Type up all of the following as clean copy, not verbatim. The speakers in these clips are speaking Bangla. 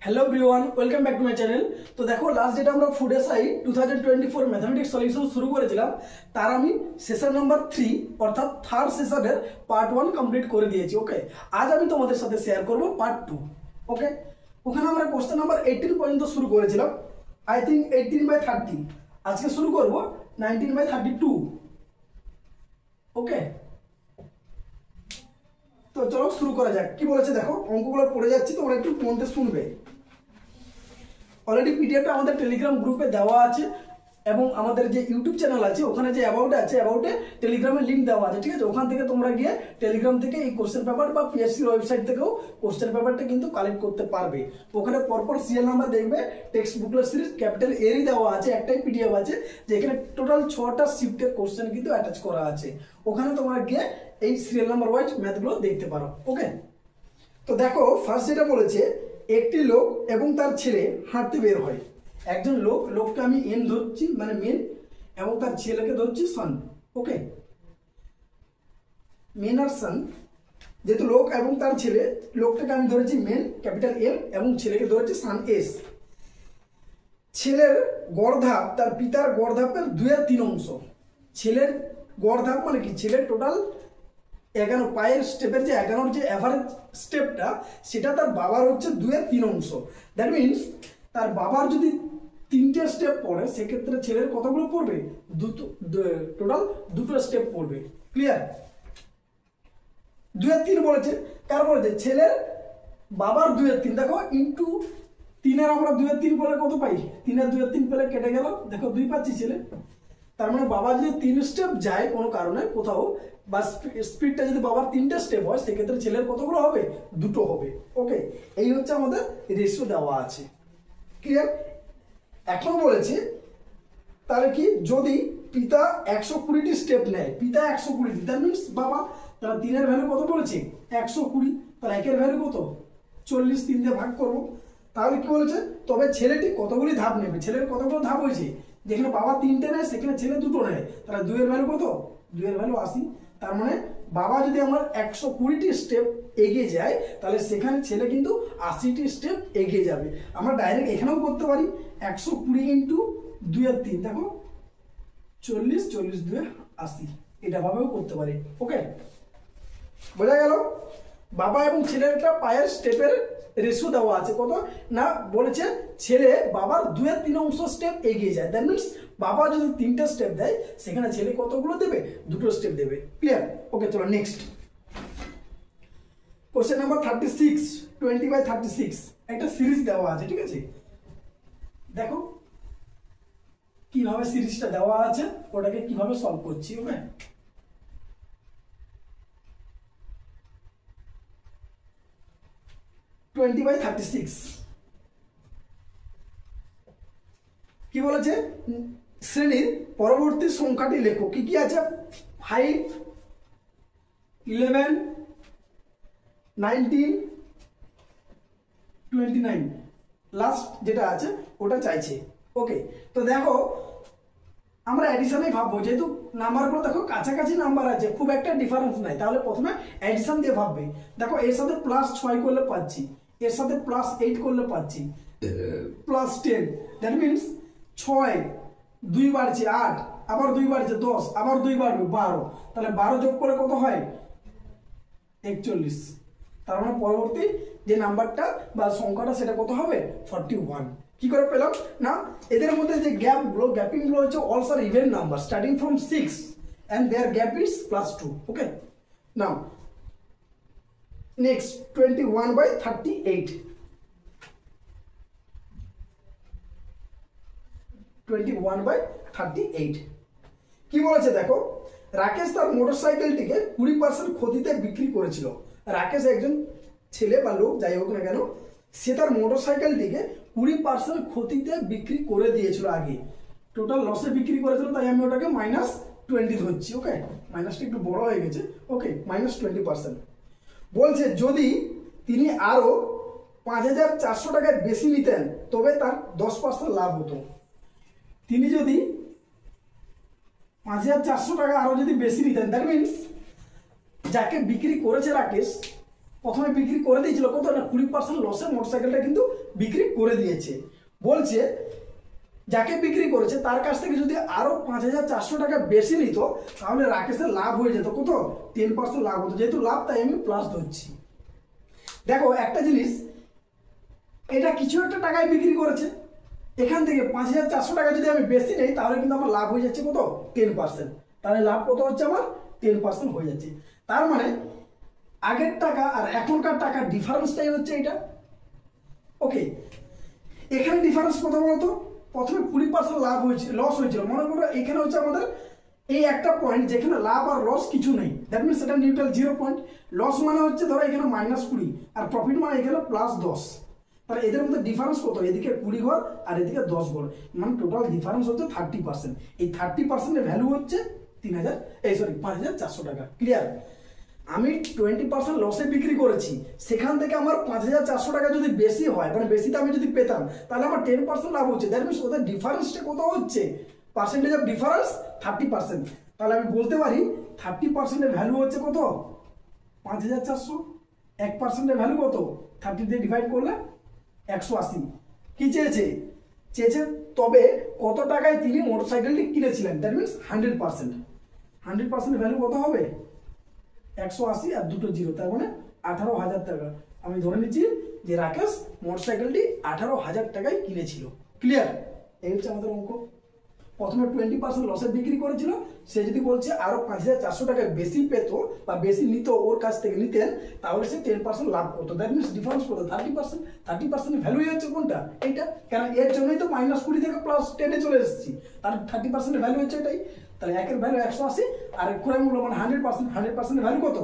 Hello everyone welcome back to my channel. तो देखो लास्ट डेट আমরা ফুড এসআই 2024 ম্যাথমেটিক্স সলিউশন শুরু করেছিলাম, তার আমি সেশন নাম্বার 3 অর্থাৎ থার্ড সেশনের পার্ট 1 কমপ্লিট করে দিয়েছি। ওকে, আজ আমি তোমাদের সাথে শেয়ার করব পার্ট 2। ওকে, ওখানে আমরা কোশ্চেন নাম্বার 18 পর্যন্ত শুরু করেছিলাম, আই থিংক 18/30। আজকে শুরু করব 19/32। ওকে, তো চলো শুরু করা যাক। কি বলেছে দেখো, অঙ্কগুলো পড়ে যাচ্ছি, তোমরা একটু মনতে শুনবে। অলরেডি পিডিএফটা আমাদের টেলিগ্রাম গ্রুপে দেওয়া আছে এবং আমাদের যে ইউটিউব চ্যানেল আছে ওখানে যে অ্যাবাউট আছে, অ্যাবাউটে টেলিগ্রামের লিঙ্ক দেওয়া আছে, ঠিক আছে? ওখান থেকে তোমরা গিয়ে টেলিগ্রাম থেকে এই কোশ্চেন পেপার বা পিএসসির ওয়েবসাইট থেকেও কোশ্চেন পেপারটা কিন্তু কালেক্ট করতে পারবে। ওখানে পরপর সিরিয়াল নাম্বার দেখবে, টেক্সট বুকলেট সিরিজ ক্যাপিটাল এরই দেওয়া আছে, একটাই পিডিএফ আছে যেখানে টোটাল 6টা শিফটের কোশ্চেন কিন্তু অ্যাটাচ করা আছে। ওখানে তোমরা গিয়ে এই সিরিয়াল নাম্বার ওয়াইজ ম্যাথগুলো দেখতে পারো। ওকে, তো দেখো ফার্স্ট যেটা বলেছে, একটি লোক এবং তার ছেলে হাঁটতে বের হয়। একজন লোককে আমি এন ধরছি মানে মেন, এবং তার ছেলেকে ধরছি সান। ওকে, মেন আর সান, যেহেতু লোক এবং তার ছেলে, লোকটাকে আমি ধরেছি মেন ক্যাপিটাল এম এবং ছেলেকে ধরেছি সান এস। ছেলের গড়ধাপ তার পিতার গড়ধাপের 2/3 অংশ। ছেলের গড়ধাপ মানে কি, ছেলের টোটাল 11 পায়ের স্টেপের যে 11 যে অ্যাভারেজ স্টেপটা, সেটা তার বাবার হচ্ছে 2/3 অংশ। দ্যাট মিনস তার বাবার যদি 3টে স্টেপ পড়ে, সেক্ষেত্রে ছেলের কতগুলো পড়বে? টোটাল 2টো স্টেপ পড়বে। ক্লিয়ার? 2/3 বলেছে, কার বলেছে? ছেলের বাবার 2/3। দেখো ইন্টু 3-এর আমরা 2/3 বলে কত পাই? 3-এর 2/3 পেলে কেটে গেল, দেখো 2 পাচ্ছি ছেলে। তার মানে বাবা যদি 3 স্টেপ যায় কোনো কারণে কোথাও, বা স্পিডটা যদি বাবার 3টে স্টেপ হয়, সেক্ষেত্রে ছেলের কতগুলো হবে? 2টো হবে। ওকে, এই হচ্ছে আমাদের রেশিও দেওয়া আছে। ক্লিয়ার? এখন বলেছে তাহলে কি, যদি পিতা 120টি স্টেপ নেয়, পিতা 120টি, দ্যাট মিনস বাবা, তাহলে 3-এর ভ্যালু কত বলেছে? 120। তাহলে 1-এর ভ্যালু কত? 40। 3 দিয়ে ভাগ করবো। তাহলে কি বলেছে, তবে ছেলেটি কতগুলি ধাপ নেবে? ছেলের কতগুলো ধাপ হয়েছে? যেখানে বাবা 3টে নেয় সেখানে ছেলে 2টো নেয়, তাহলে 2-এর ভ্যালু কত? 2-এর ভ্যালু 80। তার মানে বাবা যদি আমার 120টি স্টেপ এগিয়ে যায়, তাহলে সেখানে ছেলে কিন্তু 80টি স্টেপ এগিয়ে যাবে। আমরা ডাইরেক্ট এখানেও করতে পারি, 120 ইন্টু 2/3, দেখো 40, 40 2 80, এটা ভাবেও করতে পারি। ওকে, বোঝা গেল? বাবা এবং ছেলের একটা পায়ের স্টেপের রেশিও দেওয়া আছে। কত না বলেছে, ছেলে বাবার 2/3 অংশ স্টেপ এগিয়ে যায়। দ্যাট মিনস বাবা যদি 3টে স্টেপ দেয়, সেখানে ছেলে কতগুলো দেবে? 2টো স্টেপ দেবে। ক্লিয়ার? ওকে, চলো নেক্সট কোশ্চেন নাম্বার 36, 20/36। একটা সিরিজ দেওয়া আছে, ঠিক আছে? দেখো কিভাবে সিরিজটা দেওয়া আছে, ওটাকে কিভাবে সলভ করছি। ওকে, কি বলেছে, শ্রেণীর পরবর্তী সংখ্যাটি লেখো। কি কি আছে? 5, 11, 19, 29, লাস্ট যেটা আছে ওটা চাইছে। ওকে, তো দেখো আমরা অ্যাডিশনেই ভাববো, যেহেতু নাম্বারগুলো দেখো কাছাকাছি নাম্বার আছে, খুব একটা ডিফারেন্স নাই, তাহলে প্রথমে অ্যাডিশন দিয়ে ভাববে। দেখো এর সাথে +6 করলে পাচ্ছি, এর সাথে +8 করলে পাচ্ছি, +10, দ্যাট মিনস 6 2 বাড়ছে 8, আবার 2 বাড়ছে 10, আবার 2 বাড়বে 12, তাহলে 12 যোগ করে কত হয়? 41। তার মানে পরবর্তী যে নাম্বারটা বা সংখ্যাটা সেটা কত হবে? 41। কি করে পেলাম না, এদের মধ্যে যে গ্যাপিংগুলো হচ্ছে অলস আর even number starting from 6 and their gap is +2. Okay, now next 21/38। 21/38 কি বলেছে দেখো, রাকেশ তার মোটরসাইকেলটিকে 20% ক্ষতিতে বিক্রি করেছিল। রাকেশ একজন ছেলে বা লোক, যাই হোক না কেন, সে তার মোটরসাইকেলটিকে 20% ক্ষতিতে বিক্রি করে দিয়েছিল। আগে টোটাল লসে বিক্রি করেছিল, তাই আমি ওটাকে -20 ধরছি। ওকে, মাইনাসটা একটু বড় হয়ে গেছে। ওকে, -20%। বলছে যদি তিনি আরো 5400 টাকার বেশি নিতেন, তবে তার 10% লাভ হতো। তিনি যদি 5400 টাকা আরো যদি বেশি নিতেন, দ্যাট মিনস যাকে বিক্রি করেছে রাকেশ, প্রথমে বিক্রি করে দিয়েছিল কত না 20% লসে মোটরসাইকেলটা কিন্তু বিক্রি করে দিয়েছে। বলছে যাকে বিক্রি করেছে তার কাছ থেকে যদি আরো 5400 টাকা বেশি নিত তাহলে রাকেশের লাভ হয়ে যেত কত 10% লাভ হতো, যেহেতু লাভ তাই আমি প্লাস ধরছি। দেখো একটা জিনিস, এটা কিছু একটা টাকায় বিক্রি করেছে, এখান থেকে 5400 টাকা যদি আমি বেশি নেই তাহলে কিন্তু আমার লাভ হয়ে যাচ্ছে কত 10%। তাহলে লাভ কত হচ্ছে আমার 10% হয়ে যাচ্ছে। তার মানে আগের টাকা আর এখনকার টাকার ডিফারেন্সটাই হচ্ছে এটা। ওকে, এখানে ডিফারেন্স কত বলতো, প্রথমে 20% লাভ হয়েছিল, লস হয়েছিল। মনে করো এখানে হচ্ছে আমাদের এই একটা পয়েন্ট যেখানে লাভ আর লস কিছু নেই, দ্যাট মিনস এটা নিউট্রাল 0 পয়েন্ট। লস মানে হচ্ছে ধরো এখানে -20 আর প্রফিট মানে এখানে +10। তাহলে এদের মধ্যে ডিফারেন্স কত, এদিকে 20 ঘর আর এদিকে 10 ঘর, মানে টোটাল ডিফারেন্স হচ্ছে 30%। এই 30% এর ভ্যালু হচ্ছে 5400 টাকা। ক্লিয়ার? আমি 20% লসে বিক্রি করেছি, সেখান থেকে আমার 5400 টাকা যদি বেশি হয়, মানে বেশিতে আমি যদি পেতাম তাহলে আমার 10% লাভ হচ্ছে। দ্যাট মিনস ওদের ডিফারেন্সটা কত হচ্ছে, পার্সেন্টেজ অফ ডিফারেন্স 30%। তাহলে আমি বলতে পারি 30% এর ভ্যালু হচ্ছে কত 5400, 1% এর ভ্যালু কত 30 দিয়ে ডিভাইড করলে 180। কি চেয়েছে, তবে কত টাকায় তিনি মোটরসাইকেলটি কিনেছিলেন, দ্যাট মিনস 100%। 100% এর ভ্যালু কত হবে 180 আর দুটো জিরো, তার মানে 18,000 টাকা। আমি ধরে নিচ্ছি যে রাকেশ মোটরসাইকেলটি 18,000 টাকায় কিনেছিল। ক্লিয়ার? এই হচ্ছে আমাদের অঙ্ক। প্রথমে 20% লসে বিক্রি করেছিল, সে যদি বলছে আরো 5400 টাকা বেশি পেত বা বেশি নিত ওর কাছ থেকে নিতেন তাহলে সে 10% লাভ করতো। দ্যাট মিনস ডিফারেন্স কত 30%। 30% ভ্যালু হচ্ছে কোনটা, এইটা, কারণ এর জন্যই তো -20 থেকে +10 চলে এসেছি, তার 30% ভ্যালু হচ্ছে এটাই। তাহলে একের ভ্যালু 180 আর ক্রয় মূল্য মানে 100%। 100% ভ্যালু কত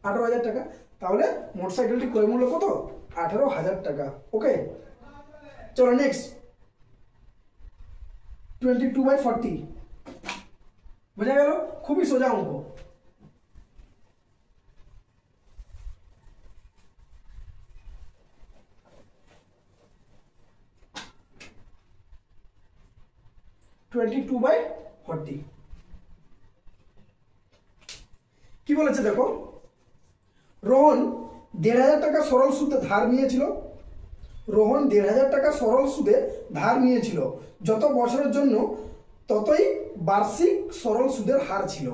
18,000 টাকা। তাহলে মোটরসাইকেলটি ক্রয় মূল্য কত 18,000 টাকা। ওকে, চলো নেক্সট 22/40। বোঝা গেল? খুবই সোজা অঙ্ক। কি বলেছে দেখো, রোহন 1,500 টাকা সরল সুদে ধার নিয়েছিল। রোহন 1,500 টাকা সরল সুদে ধার নিয়েছিল, যত বছরের জন্য ততই বার্ষিক সরল সুদের হার ছিল।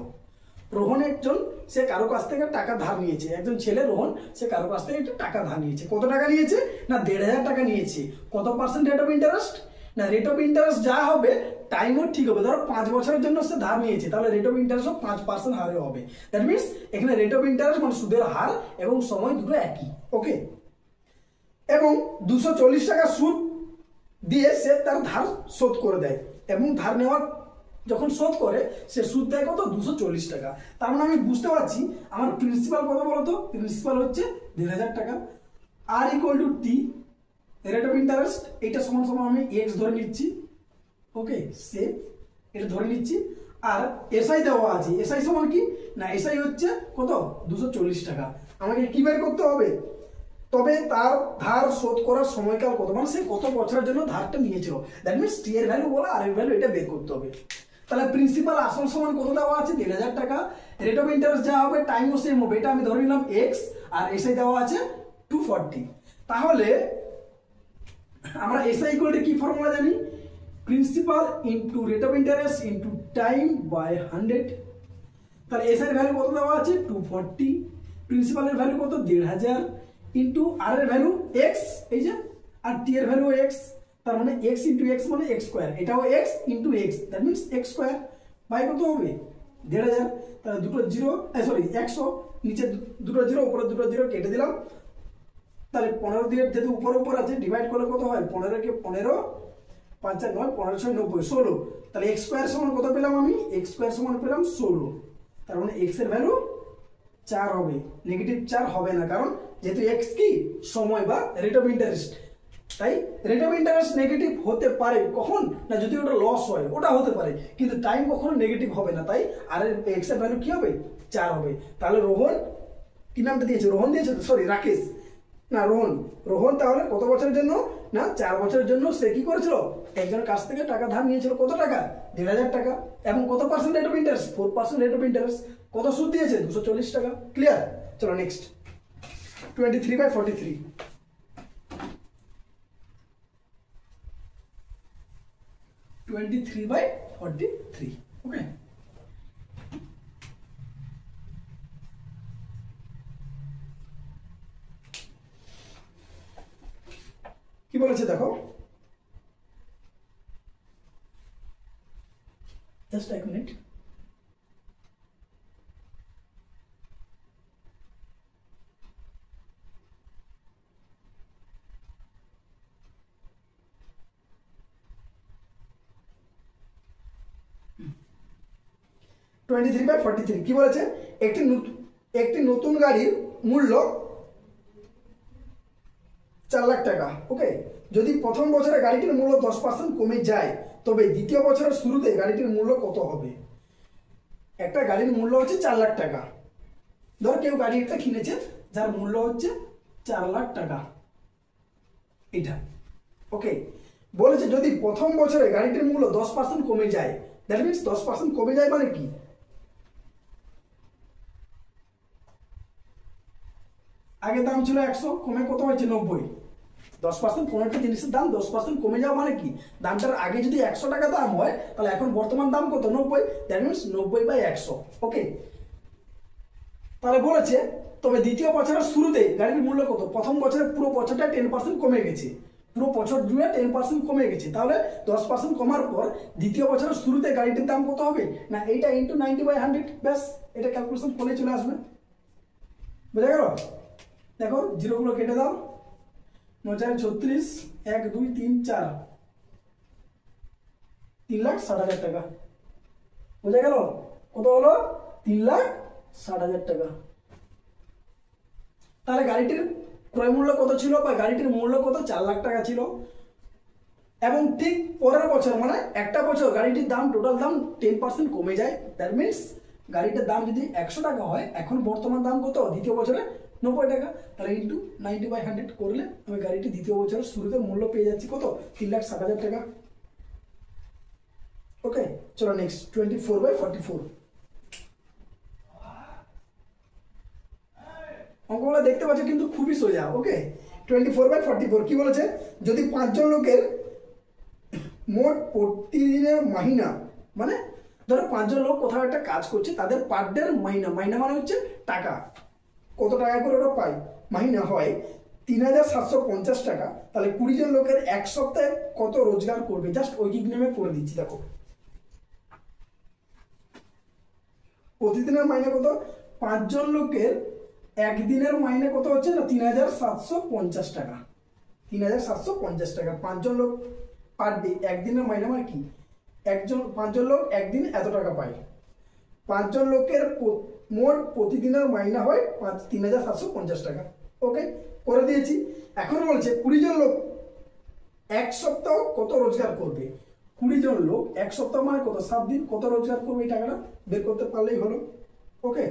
রোহন একজন, সে কারো কাছ থেকে টাকা ধার নিয়েছে, একজন ছেলে রোহন, সে কারো কাছ থেকে একটা টাকা ধার নিয়েছে। কত টাকা নিয়েছে না 1,500 টাকা নিয়েছে। কত পার্সেন্ট রেট অফ ইন্টারেস্ট না, রেট অফ ইন্টারেস্ট যা হবে টাইমও ঠিক হবে। ধরো 5 বছরের জন্য সে ধার নিয়েছে, তাহলে রেট অফ ইন্টারেস্টও 5% হারে হবে। দ্যাট মিনস এখানে রেট অফ ইন্টারেস্ট মানে সুদের হার এবং সময় দুটো একই। ওকে, এবং 240 টাকা সুদ দিয়ে সে তার ধার শোধ করে দেয়, এবং ধার নেওয়ার যখন শোধ করে সে সুদ দেয় কত 240 টাকা। তার মানে আমি বুঝতে পারছি আমার প্রিন্সিপাল কত বলতো, প্রিন্সিপাল হচ্ছে 1,500 টাকা। আর equal to T rate of interest, এটা সমান সমান আমি এক্স ধরে নিচ্ছি। ওকে, সে এটা ধরে নিচ্ছি। আর এসআই দেওয়া আছে, এসআই সমান কি না, এসআই হচ্ছে কত 240 টাকা। আমাকে কি বের করতে হবে, তবে তার ধার শোধ করার সময়কাল কত, মানে সে কত বছরের জন্য ধারটা নিয়েছিল। দ্যাট মিনস টি এর ভ্যালু বলা আর এর ভ্যালু এটা বের করতে হবে। তাহলে প্রিন্সিপাল আসল সমান কত দেওয়া আছে 1,500 টাকা, রেট অফ ইন্টারেস্ট যা হবে টাইমও সেম হবে, এটা আমি ধরে নিলাম এক্স, আর এসআই দেওয়া আছে 240। তাহলে আমরা এসআই ইকুয়াল টু কি ফর্মুলা জানি, principal into rate of interest into time by 100। তাহলে এসআই এর ভ্যালু কত দেওয়া আছে 240, প্রিন্সিপালের ভ্যালু কত 1,500 ইনটু আর এর ভ্যালু এক্স, এই যে, আর টি এর ভ্যালু এক্স। তার মানে এক্স ইনটু এক্স মানে এক্স স্কোয়ার, এটাও X into X, that means X square by কত হবে 1,500। তাহলে দুটো জিরো, সরি 100, নিচে দুটো জিরো উপরে দুটো জিরো কেটে দিলাম। তাহলে 15 দিয়ে যেহেতু উপর উপর আছে ডিভাইড করলে কত হয় 15 কে 15 5 আর 9 15 6 90 16। তাহলে এক্স স্কোয়ার সমান কত পেলাম আমি, এক্স স্কোয়ার সমান পেলাম 16। তার মানে এক্স এর ভ্যালু 4 হবে, নেগেটিভ 4 হবে না, কারণ যেহেতু এক্স কি সময় বা রেট অফ ইন্টারেস্ট, তাই রেট অফ ইন্টারেস্ট নেগেটিভ হতে পারে কখন না, যদি ওটা লস হয় ওটা হতে পারে, কিন্তু টাইম কখনো নেগেটিভ হবে না। তাই আর এক্স এর ভ্যালু কি হবে 4 হবে। তাহলে রোহন কি নামটা দিয়েছে, রোহন দিয়েছে, সরি রাকেশ না, রোহন তাহলে কত বছরের জন্য না 4 বছরের জন্য সে কি করেছিল, একজনের কাছ থেকে টাকা ধার নিয়েছিল। কত টাকা 1,500 টাকা, এবং কত percent rate of interest 4% rate of interest. কত সুদ দিয়েছে 240 টাকা। ক্লিয়ার? চলো নেক্সট 23/43 23/43 ওকে। কি বলেছে দেখো, জাস্ট এক মিনিট। (23/43) কি বলেছে, একটি নতুন গাড়ির মূল্য 4 লাখ টাকা ওকে। যদি প্রথম বছরে গাড়িটির মূল্য 10% কমে যায় তবে দ্বিতীয় বছরের শুরুতে গাড়িটির মূল্য কত হবে? একটা গাড়ির মূল্য হচ্ছে 4 লাখ টাকা, ধর কেউ গাড়ি একটা কিনেছে যার মূল্য হচ্ছে 4 লাখ টাকা, এটা ওকে। বলেছে যদি প্রথম বছরে গাড়িটির মূল্য 10% কমে যায়, দ্যাট মিনস 10% কমে যায় মানে কি, আগে দাম ছিল 100, কমে কত হয়েছে 90। 10% কোনো একটা জিনিসের দাম 10% কমে যাওয়া মানে কি, দামটার আগে যদি 100 টাকা দাম হয় তাহলে এখন বর্তমান দাম কত 90, দ্যাট মিনস 90/100 ওকে। তাহলে বলেছে তবে দ্বিতীয় বছরের শুরুতে গাড়ির মূল্য কত, প্রথম বছরে পুরো বছরটা 10% কমে গেছে, পুরো বছর জুড়ে 10% কমে গেছে, তাহলে 10% কমার পর দ্বিতীয় বছরের শুরুতে গাড়িটির দাম কত হবে না, এইটা ইন্টু 90/100, ব্যাস এটা ক্যালকুলেশন করলে চলে আসবে। বুঝা গেল? দেখো জিরোগুলো কেটে দাও, 9×4 = 36, 1 2 3 4, 3,60,000 টাকা। বুঝা গেল? কত হলো? 3,60,000 টাকা। তাহলে গাড়িটির ক্রয় মূল্য কত ছিল বা গাড়িটির মূল্য কত, 4 লাখ টাকা ছিল। এবং ঠিক পরের বছর মানে একটা বছর গাড়িটির দাম, টোটাল দাম 10% কমে যায়, দ্যাট মিনস গাড়িটার দাম যদি 100 টাকা হয়, এখন বর্তমান দাম কত দ্বিতীয় বছরে 90 টাকা, তাহলে ইন্টু 90/100 করলে আমি গাড়িটি দ্বিতীয় বছরের শুরুতে মূল্য পেয়ে যাচ্ছি কত, 3,60,000 টাকা ওকে। চলো নেক্সট 24/44 অঙ্কগুলো দেখতে পাচ্ছ কিন্তু খুবই সোজা ওকে। 24/44 কি বলেছে, যদি 5 জন লোকের মোট প্রতিদিনের মাহিনা, মানে ধরো 5 জন লোক কোথাও একটা কাজ করছে, তাদের পার ডে মাহিনা, মাহিনা মানে হচ্ছে টাকা, কত টাকা করে ওরা পায়, মাহিনা হয় 3,750 টাকা, তাহলে 20 জন লোকের এক সপ্তাহে কত রোজগার করবে, জাস্ট ঐকিক নেমে করে দিচ্ছি। দেখো প্রতিদিনের মাইনে কত, 5 জন লোকের একদিনের মাইনে কত হচ্ছে না, 3,750 টাকা, 3,750 টাকা। 5 জন লোক পার ডে, একদিনের মাইনে মানে কি, 5 জন লোক একদিন এত টাকা পায়, 5 জন লোকের মোট প্রতিদিনের মাইনা হয় 3,750 টাকা ওকে, করে দিয়েছি। এখন বলছে 20 জন লোক এক সপ্তাহ কত রোজগার করবে, 20 জন লোক এক সপ্তাহ মানে কত, 7 দিন, কত রোজগার করবে এই টাকাটা বের করতে পারলেই হলো ওকে।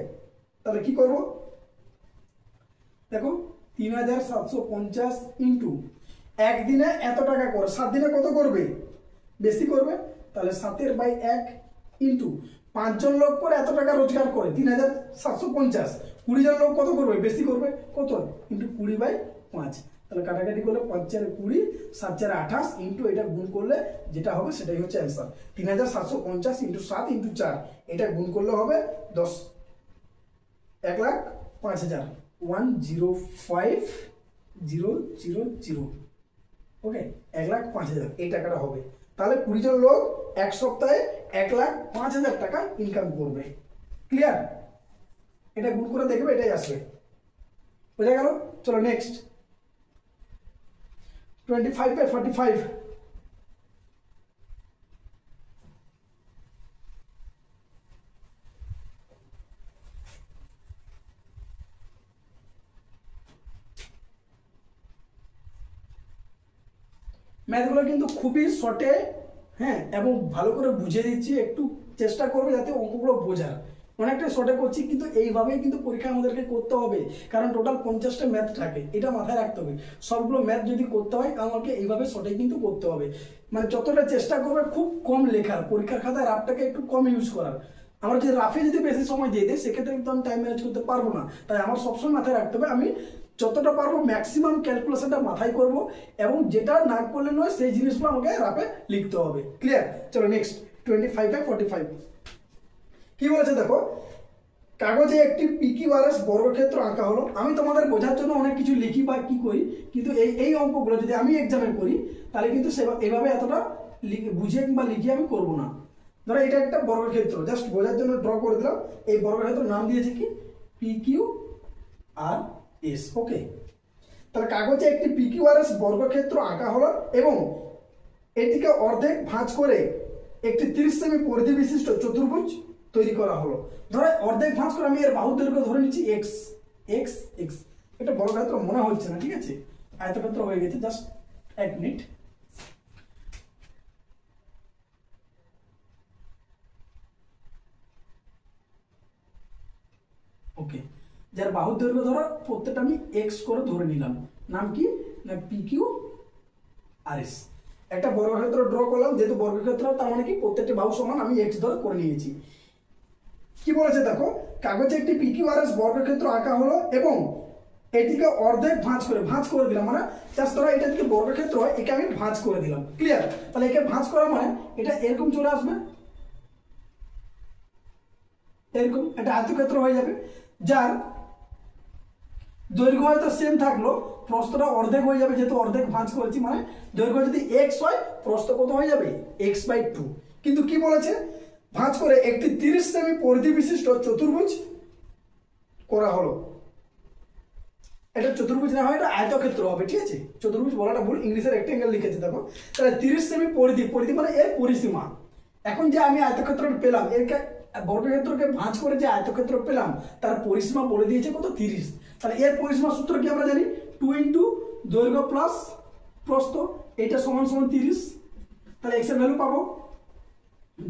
তাহলে কি করব, দেখো 3,750 ইন্টু একদিনে এত টাকা করে, 7 দিনে কত করবে, বেশি করবে, তাহলে 7/1 ইন্টু 5 জন লোক করে এত টাকা রোজগার করে 3,750, 20 জন লোক কত করবে, বেশি করবে, কত ইন্টু 20/5, তাহলে কাটাকাটি করলে 5×4 = 20, 7×4 = 28 ইন্টু এটা গুণ করলে যেটা হবে সেটাই হচ্ছে অ্যান্সার। 3,750 ইন্টু 7 ইন্টু 4, এটা গুণ করলে হবে 1,05,000, 105,000 ওকে, 1,05,000 এই টাকাটা হবে। তাহলে 20 জন লোক এক সপ্তাহে 1,05,000 টাকা ইনকাম করবে। ক্লিয়ার? এটা গুণ করে দেখবে এটাই আসবে। বোঝা গেল? চলো নেক্সট 25/45 ম্যাথগুলো কিন্তু খুবই শর্টে, হ্যাঁ, এবং ভালো করে বুঝিয়ে দিচ্ছি, একটু চেষ্টা করবে যাতে অঙ্কগুলো বোঝার, অনেকটা শর্টে করছি কিন্তু এইভাবেই কিন্তু পরীক্ষা আমাদেরকে করতে হবে, কারণ টোটাল 50টা ম্যাথ থাকে, এটা মাথায় রাখতে হবে। সবগুলো ম্যাথ যদি করতে হয় আমাকে এইভাবে শর্টে কিন্তু করতে হবে, মানে যতটা চেষ্টা করবে খুব কম লেখার, পরীক্ষার খাতায় রাফটাকে একটু কম ইউজ করার। আমরা যদি রাফে যদি বেশি সময় দিয়ে দিই সেক্ষেত্রে কিন্তু আমি টাইম ম্যানেজ করতে পারবো না, তাই আমার সবসময় মাথায় রাখতে হবে আমি যতটা পারবো ম্যাক্সিমাম ক্যালকুলেশনটা মাথায় করব এবং যেটা না করলে নয় সেই জিনিসগুলো আমাকে রাপে লিখতে হবে। ক্লিয়ার? চলো নেক্সট 25/45 কি বলেছে দেখো, কাগজে একটি PQRS বর্গক্ষেত্র আঁকা হলো। আমি তোমাদের বোঝার জন্য অনেক কিছু লিখি বা কি করি, কিন্তু এই অঙ্কগুলো যদি আমি এক্সামে করি তাহলে কিন্তু এভাবে এতটা বুঝে কিংবা লিখে আমি করবো না। ধরো এটা একটা বর্গক্ষেত্র, জাস্ট বোঝার জন্য ড্র করে দিলাম। এই বর্গক্ষেত্রের নাম দিয়েছে কি PQRS। ওকে, তাহলে কাগজে একটি PQRS বর্গক্ষেত্র আঁকা হলো এবং এটিকে অর্ধেক ভাঁজ করে একটি 30 সেমি পরিধি বিশিষ্ট চতুর্ভুজ তৈরি করা হলো। ধরো অর্ধেক ভাঁজ করে আমি এর বাহু দৈর্ঘ্য ধরে নিচ্ছি এক্স। এটা বর্গক্ষেত্র মনে হচ্ছে না, ঠিক আছে, আয়তক্ষেত্র হয়ে গেছে। জাস্ট এক মিনিট। ওকে, যার বাহুর দৈর্ঘ্য ধরো প্রত্যেকটা আমি এক্স করে ধরে নিলাম, নাম কি না PQRS। একটা বর্গক্ষেত্র ড্র করলাম, যেহেতু বর্গক্ষেত্র তার মানে কি প্রত্যেকটি বাহু সমান, আমি এক্স ধরে করে নিয়েছি। কি বলেছে দেখো, কাগজে একটি PQRS বর্গক্ষেত্র আঁকা হলো এবং এটিকে অর্ধেক ভাঁজ করে দিলাম, মানে জাস্ট ধরো এটা যদি বর্গক্ষেত্র হয় একে আমি ভাঁজ করে দিলাম। ক্লিয়ার? তাহলে একে ভাঁজ করা মানে এটা এরকম চলে আসবে, এরকম এটা আয়তক্ষেত্র হয়ে যাবে, যার দৈর্ঘ্য হয়তো সেম থাকলো, প্রস্থটা অর্ধেক হয়ে যাবে, যেহেতু অর্ধেক ভাঁজ করেছি, মানে দৈর্ঘ্য যদি এক্স হয় প্রস্থ কত হয়ে যাবে x/2। কিন্তু কি বলেছে, ভাঁজ করে একটি 30 সেমি পরিধি বিশিষ্ট চতুর্ভুজ করা হলো। এটা চতুর্ভুজ না হয়, এটা আয়তক্ষেত্র হবে, ঠিক আছে, চতুর্ভুজ বলাটা ভুল, ইংলিশে রেক্টেঙ্গেল লিখেছে দেখো। তাহলে 30 সেমি পরিধি মানে এর পরিসীমা। এখন যে আমি আয়তক্ষেত্রটা পেলাম, এরকে বর্গক্ষেত্রকে ভাঁজ করে যে আয়তক্ষেত্র পেলাম তার পরিসীমা বলে দিয়েছে কত 30। তাহলে এর পরিসীমা সূত্র কি আমরা জানি, 2 × দৈর্ঘ্য প্লাস প্রস্থ, এটা সমান 30। তাহলে এক্স এর ভ্যালু পাবো,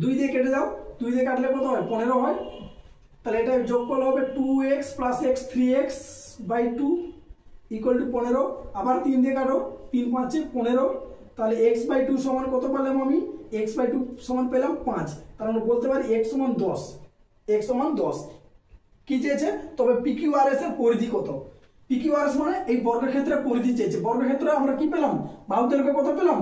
2 দিয়ে কেটে যাও, 2 দিয়ে কাটলে কত হয় 15 হয়। তাহলে এটা যোগ করলে হবে 2x + x 3x/2 = 15। আবার 3 দিয়ে কাটো, 3 × 5 = 15। তাহলে x/2 সমান কত পেলাম আমি, x/2 সমান পেলাম 5। তার মানে বলতে পারি x সমান 10। x সমান 10 কি চেয়েছে, তবে PQRS এর পরিধি কত। PQRS মানে এই বর্গক্ষেত্রের পরিধি চেয়েছে। বর্গক্ষেত্রে আমরা কি পেলাম, বাহু দৈর্ঘ্য কত পেলাম,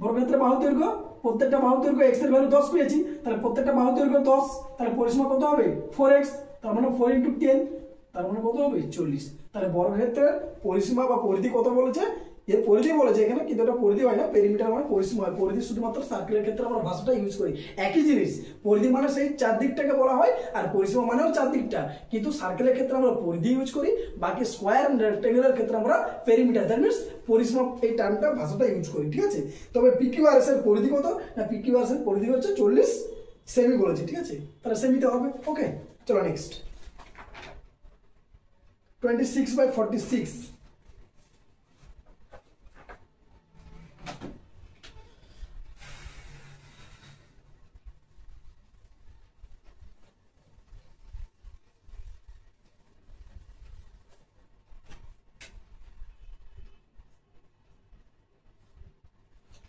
বর্গক্ষেত্রে বাহু দৈর্ঘ্য, প্রত্যেকটা বাহু দৈর্ঘ্য x এর ভ্যালু 10 পেয়েছি। তাহলে প্রত্যেকটা বাহু দৈর্ঘ্য 10, তাহলে পরিসীমা কত হবে 4x, তার মানে 4 × 10, তার মানে কত হবে 40। তাহলে বর্গক্ষেত্রের পরিসীমা বা পরিধি কত বলেছে, এর পরিধি বলেছে এখানে, কিন্তু এটা পরিধি হয় না, পেরিমিটার মানে পরিসীমা হয়। পরিধি শুধুমাত্র সার্কেলের ক্ষেত্রে আমরা ভাষাটা ইউজ করি, একই জিনিস। পরিধি মানে সেই চারদিকটাকে বলা হয়, আর পরিসীমা মানেও চারদিকটা, কিন্তু সার্কেলের ক্ষেত্রে আমরা পরিধি ইউজ করি, বাকি স্কোয়ার রেক্টেঙ্গুলার ক্ষেত্রে আমরা পেরিমিটার, দ্যাট মিন্স পরিসীমা, এই টার্মটা ভাষাটা ইউজ করি, ঠিক আছে। তবে PQRS এর পরিধি কত না, PQRS এর পরিধি হচ্ছে 40 সেমি বলেছে, ঠিক আছে, তাহলে সেমিতে হবে। ওকে, চলো নেক্সট 26/46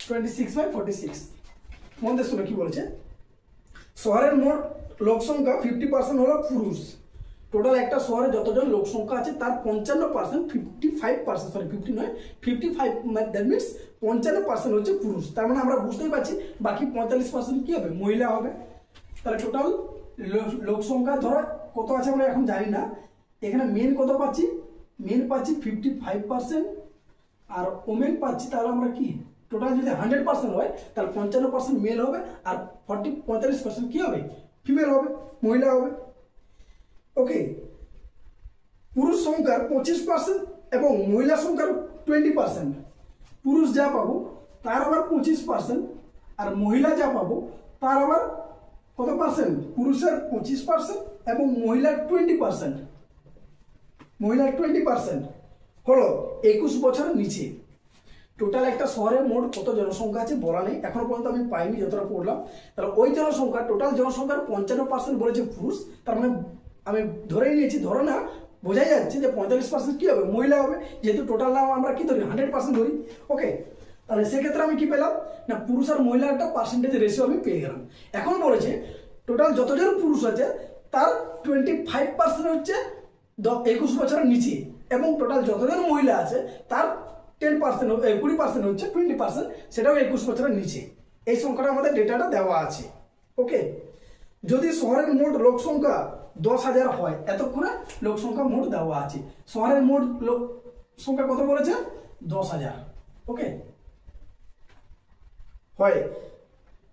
26/46 মন দিয়ে শুনে কি বলেছে, শহরের মোট লোক সংখ্যা 50% হলো পুরুষ। টোটাল একটা শহরে যতজন লোক সংখ্যা আছে তার 55%, 55% সরি 50 নয় 55, দ্যাট মিনস 55% হচ্ছে পুরুষ। তার মানে আমরা বুঝতেই পারছি বাকি 45% কি হবে, মহিলা হবে। তাহলে টোটাল লোক সংখ্যা ধরো কত আছে আমরা এখন জানি না। এখানে মেন কত পাচ্ছি, মেন পাচ্ছি 55% আর ওমেন পাচ্ছি, তাহলে আমরা কি টোটাল যদি 100% হয় তাহলে 55% মেল হবে আর 45% কি হবে, ফিমেল হবে, মহিলা হবে। ওকে, পুরুষ সংখ্যার 25% এবং মহিলা সংখ্যার 20%। পুরুষ যা পাবো তার আবার 25% আর মহিলা যা পাবো তার আবার কত পার্সেন্ট, পুরুষের 25% এবং মহিলার 20%। মহিলার 20% হলো 21 বছরের নিচে। টোটাল একটা শহরে মোট কত জনসংখ্যা আছে বলা নেই, এখনো পর্যন্ত আমি পাইনি যতটা পড়লাম। তাহলে ওই জনসংখ্যা, টোটাল জনসংখ্যার 55% বলেছে পুরুষ, তার মানে আমি ধরেই নিয়েছি, ধরো না বোঝাই যাচ্ছে যে 45% কি হবে, মহিলা হবে, যেহেতু টোটাল নাম আমরা কি ধরি 100% ধরি। ওকে, তাহলে সেক্ষেত্রে আমি কি পেলাম না, পুরুষ আর মহিলার একটা পার্সেন্টেজ রেশিও আমি পেয়ে গেলাম। এখন বলেছে টোটাল যতজন পুরুষ আছে তার 25% হচ্ছে 21 বছরের নিচে এবং টোটাল যতজন মহিলা আছে তার 10% 20% হচ্ছে 20%, সেটাও 21 বছরের নিচে। এই সংখ্যাটা আমাদের ডেটাটা দেওয়া আছে। ওকে, যদি শহরের মোট লোক সংখ্যা 10,000 হয়, এতক্ষণে লোক সংখ্যা মোট দেওয়া আছে, শহরের মোট লোক সংখ্যা কত বলেছে? 10,000। ওকে, হয়,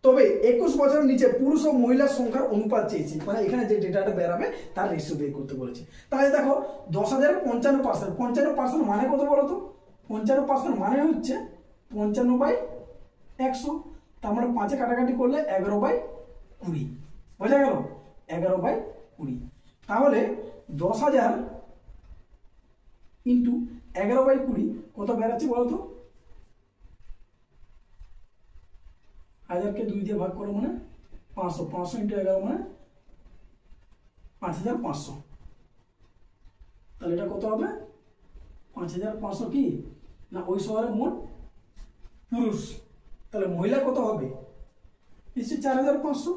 তবে 21 বছরের নিচে পুরুষ ও মহিলার সংখ্যার অনুপাত চেয়েছি, মানে এখানে যে ডেটাটা বেরাবে তার রেশিও বের করতে বলেছে। তাহলে দেখো 10,000 55%, 55% মানে কত বলো তো? 55% মানে হচ্ছে 55/100, তার মানে 5-এ কাটাকাটি করলে 11/20, বোঝা গেল? 11/20। তাহলে 10,000 ইন্টু 11/20 কত বেরাচ্ছে বলো তো? 1000কে 2 দিয়ে ভাগ করো মানে 500, 500 ইন্টু 11 মানে 5,500। তাহলে এটা কত হবে? 5,500 কি না ওই শহরে মোট পুরুষ, তাহলে মহিলা কত হবে? নিশ্চয়ই 4,500,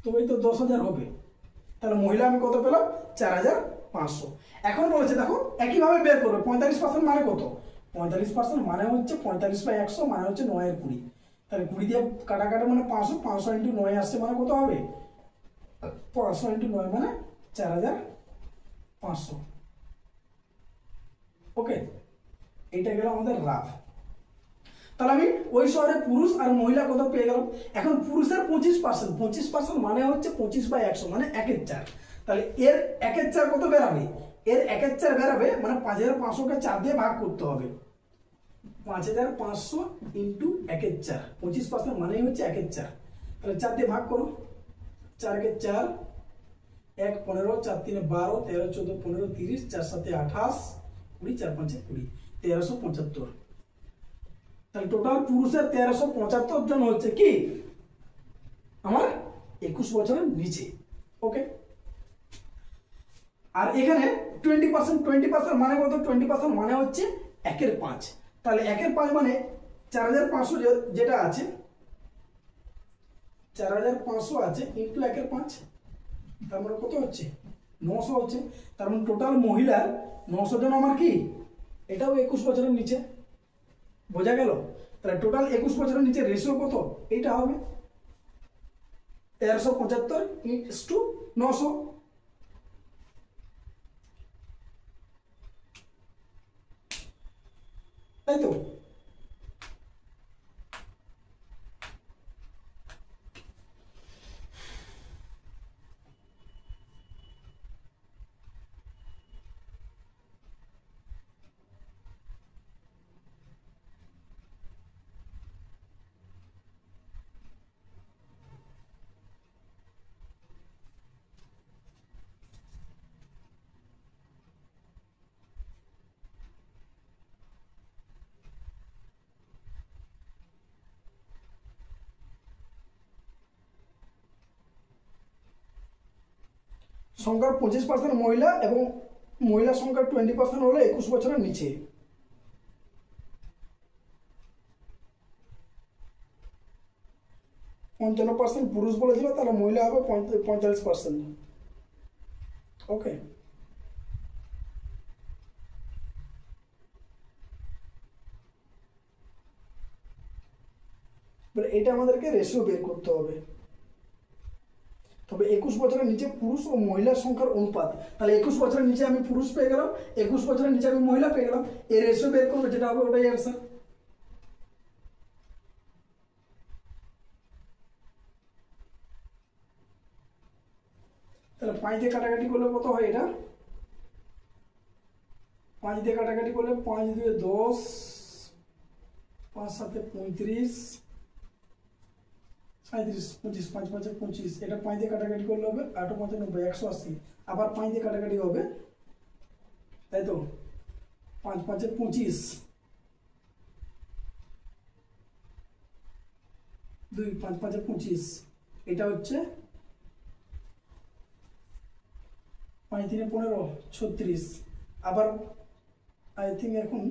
তবেই তো 10,000 হবে। তাহলে মহিলা আমি কত পেলাম? 4,500। এখন বলেছে দেখো একইভাবে বের করবে 45% মানে কত? 45% মানে হচ্ছে 45/100 মানে হচ্ছে 9/20। তাহলে 20 দিয়ে কাটাকাটি মানে 500, 500 ইন্টু 9 আসছে মানে কত হবে? 500 ইন্টু 9 মানে 4,500। ওকে, এইটা গেল আমাদের রাফ। তাহলে আমি ওই শহরে পুরুষ আর মহিলা কত পেয়ে গেলাম। এখন পুরুষের 25%, 25% মানে হচ্ছে 25/100 মানে 1/4। তাহলে এর 1/4 কত বেরাবে? এর 1/4 বেরাবে মানে 5,500কে 4 দিয়ে ভাগ করতে হবে। 5,500 ইন্টু 1/4, 25% মানেই হচ্ছে 1/4। তাহলে 4 দিয়ে ভাগ করো, 4 × 4 1 15, 4 3 12, 13 14 15 30, 4 7 28, 20, 4 5 20, 1375। তাহলে টোটাল পুরুষের 1375 জন হচ্ছে কি আমার 21 বছরের নিচে। ওকে, আর এখানে 20% মানে কত? 20% মানে হচ্ছে 1/5। তাহলে 1/5 মানে 4,500 যেটা আছে, 4,500 আছে ইন্টু 1/5, তার মানে কত হচ্ছে? 900 হচ্ছে। তার মানে টোটাল মহিলার 900 জন আমার কি এটাও 21 বছরের নিচে, বোঝা গেল? তাহলে টোটাল 21 বছরের নিচে রেশিও কত? এইটা হবে 1375:900। তাই তো? সংখ্যার 25% মহিলা এবং মহিলা সংখ্যার 20% হলো 21 বছরের নিচে। %৫ পুরুষ বলেছিল, তাহলে মহিলা হবে 45%। ওকে, এটা আমাদেরকে রেশিও বের করতে হবে। তবে 21 বছরের নিচে পুরুষ ও মহিলার সংখ্যার অনুপাত, তাহলে 21 বছরের নিচে আমি পুরুষ পেয়ে গেলাম, 21 বছরের নিচে আমি মহিলা পেয়ে গেলাম, এর রেশিও বের করবো, যেটা হবে ওটাই অ্যান্সার। তাহলে 5 দিয়ে কাটাকাটি করলে কত হয়? এটা 5 দিয়ে কাটাকাটি করলে 5 2 10, 5 7 35, 37 25, 5 5 25। এটা 5 দিয়ে কাটাকাটি করলে হবে 8 5 90, 180। আবার 5 দিয়ে কাটাকাটি হবে, তাই তো? 5 5 25, 2 5 5 25। এটা হচ্ছে 5 3 15 36। আবার আই থিঙ্ক এখন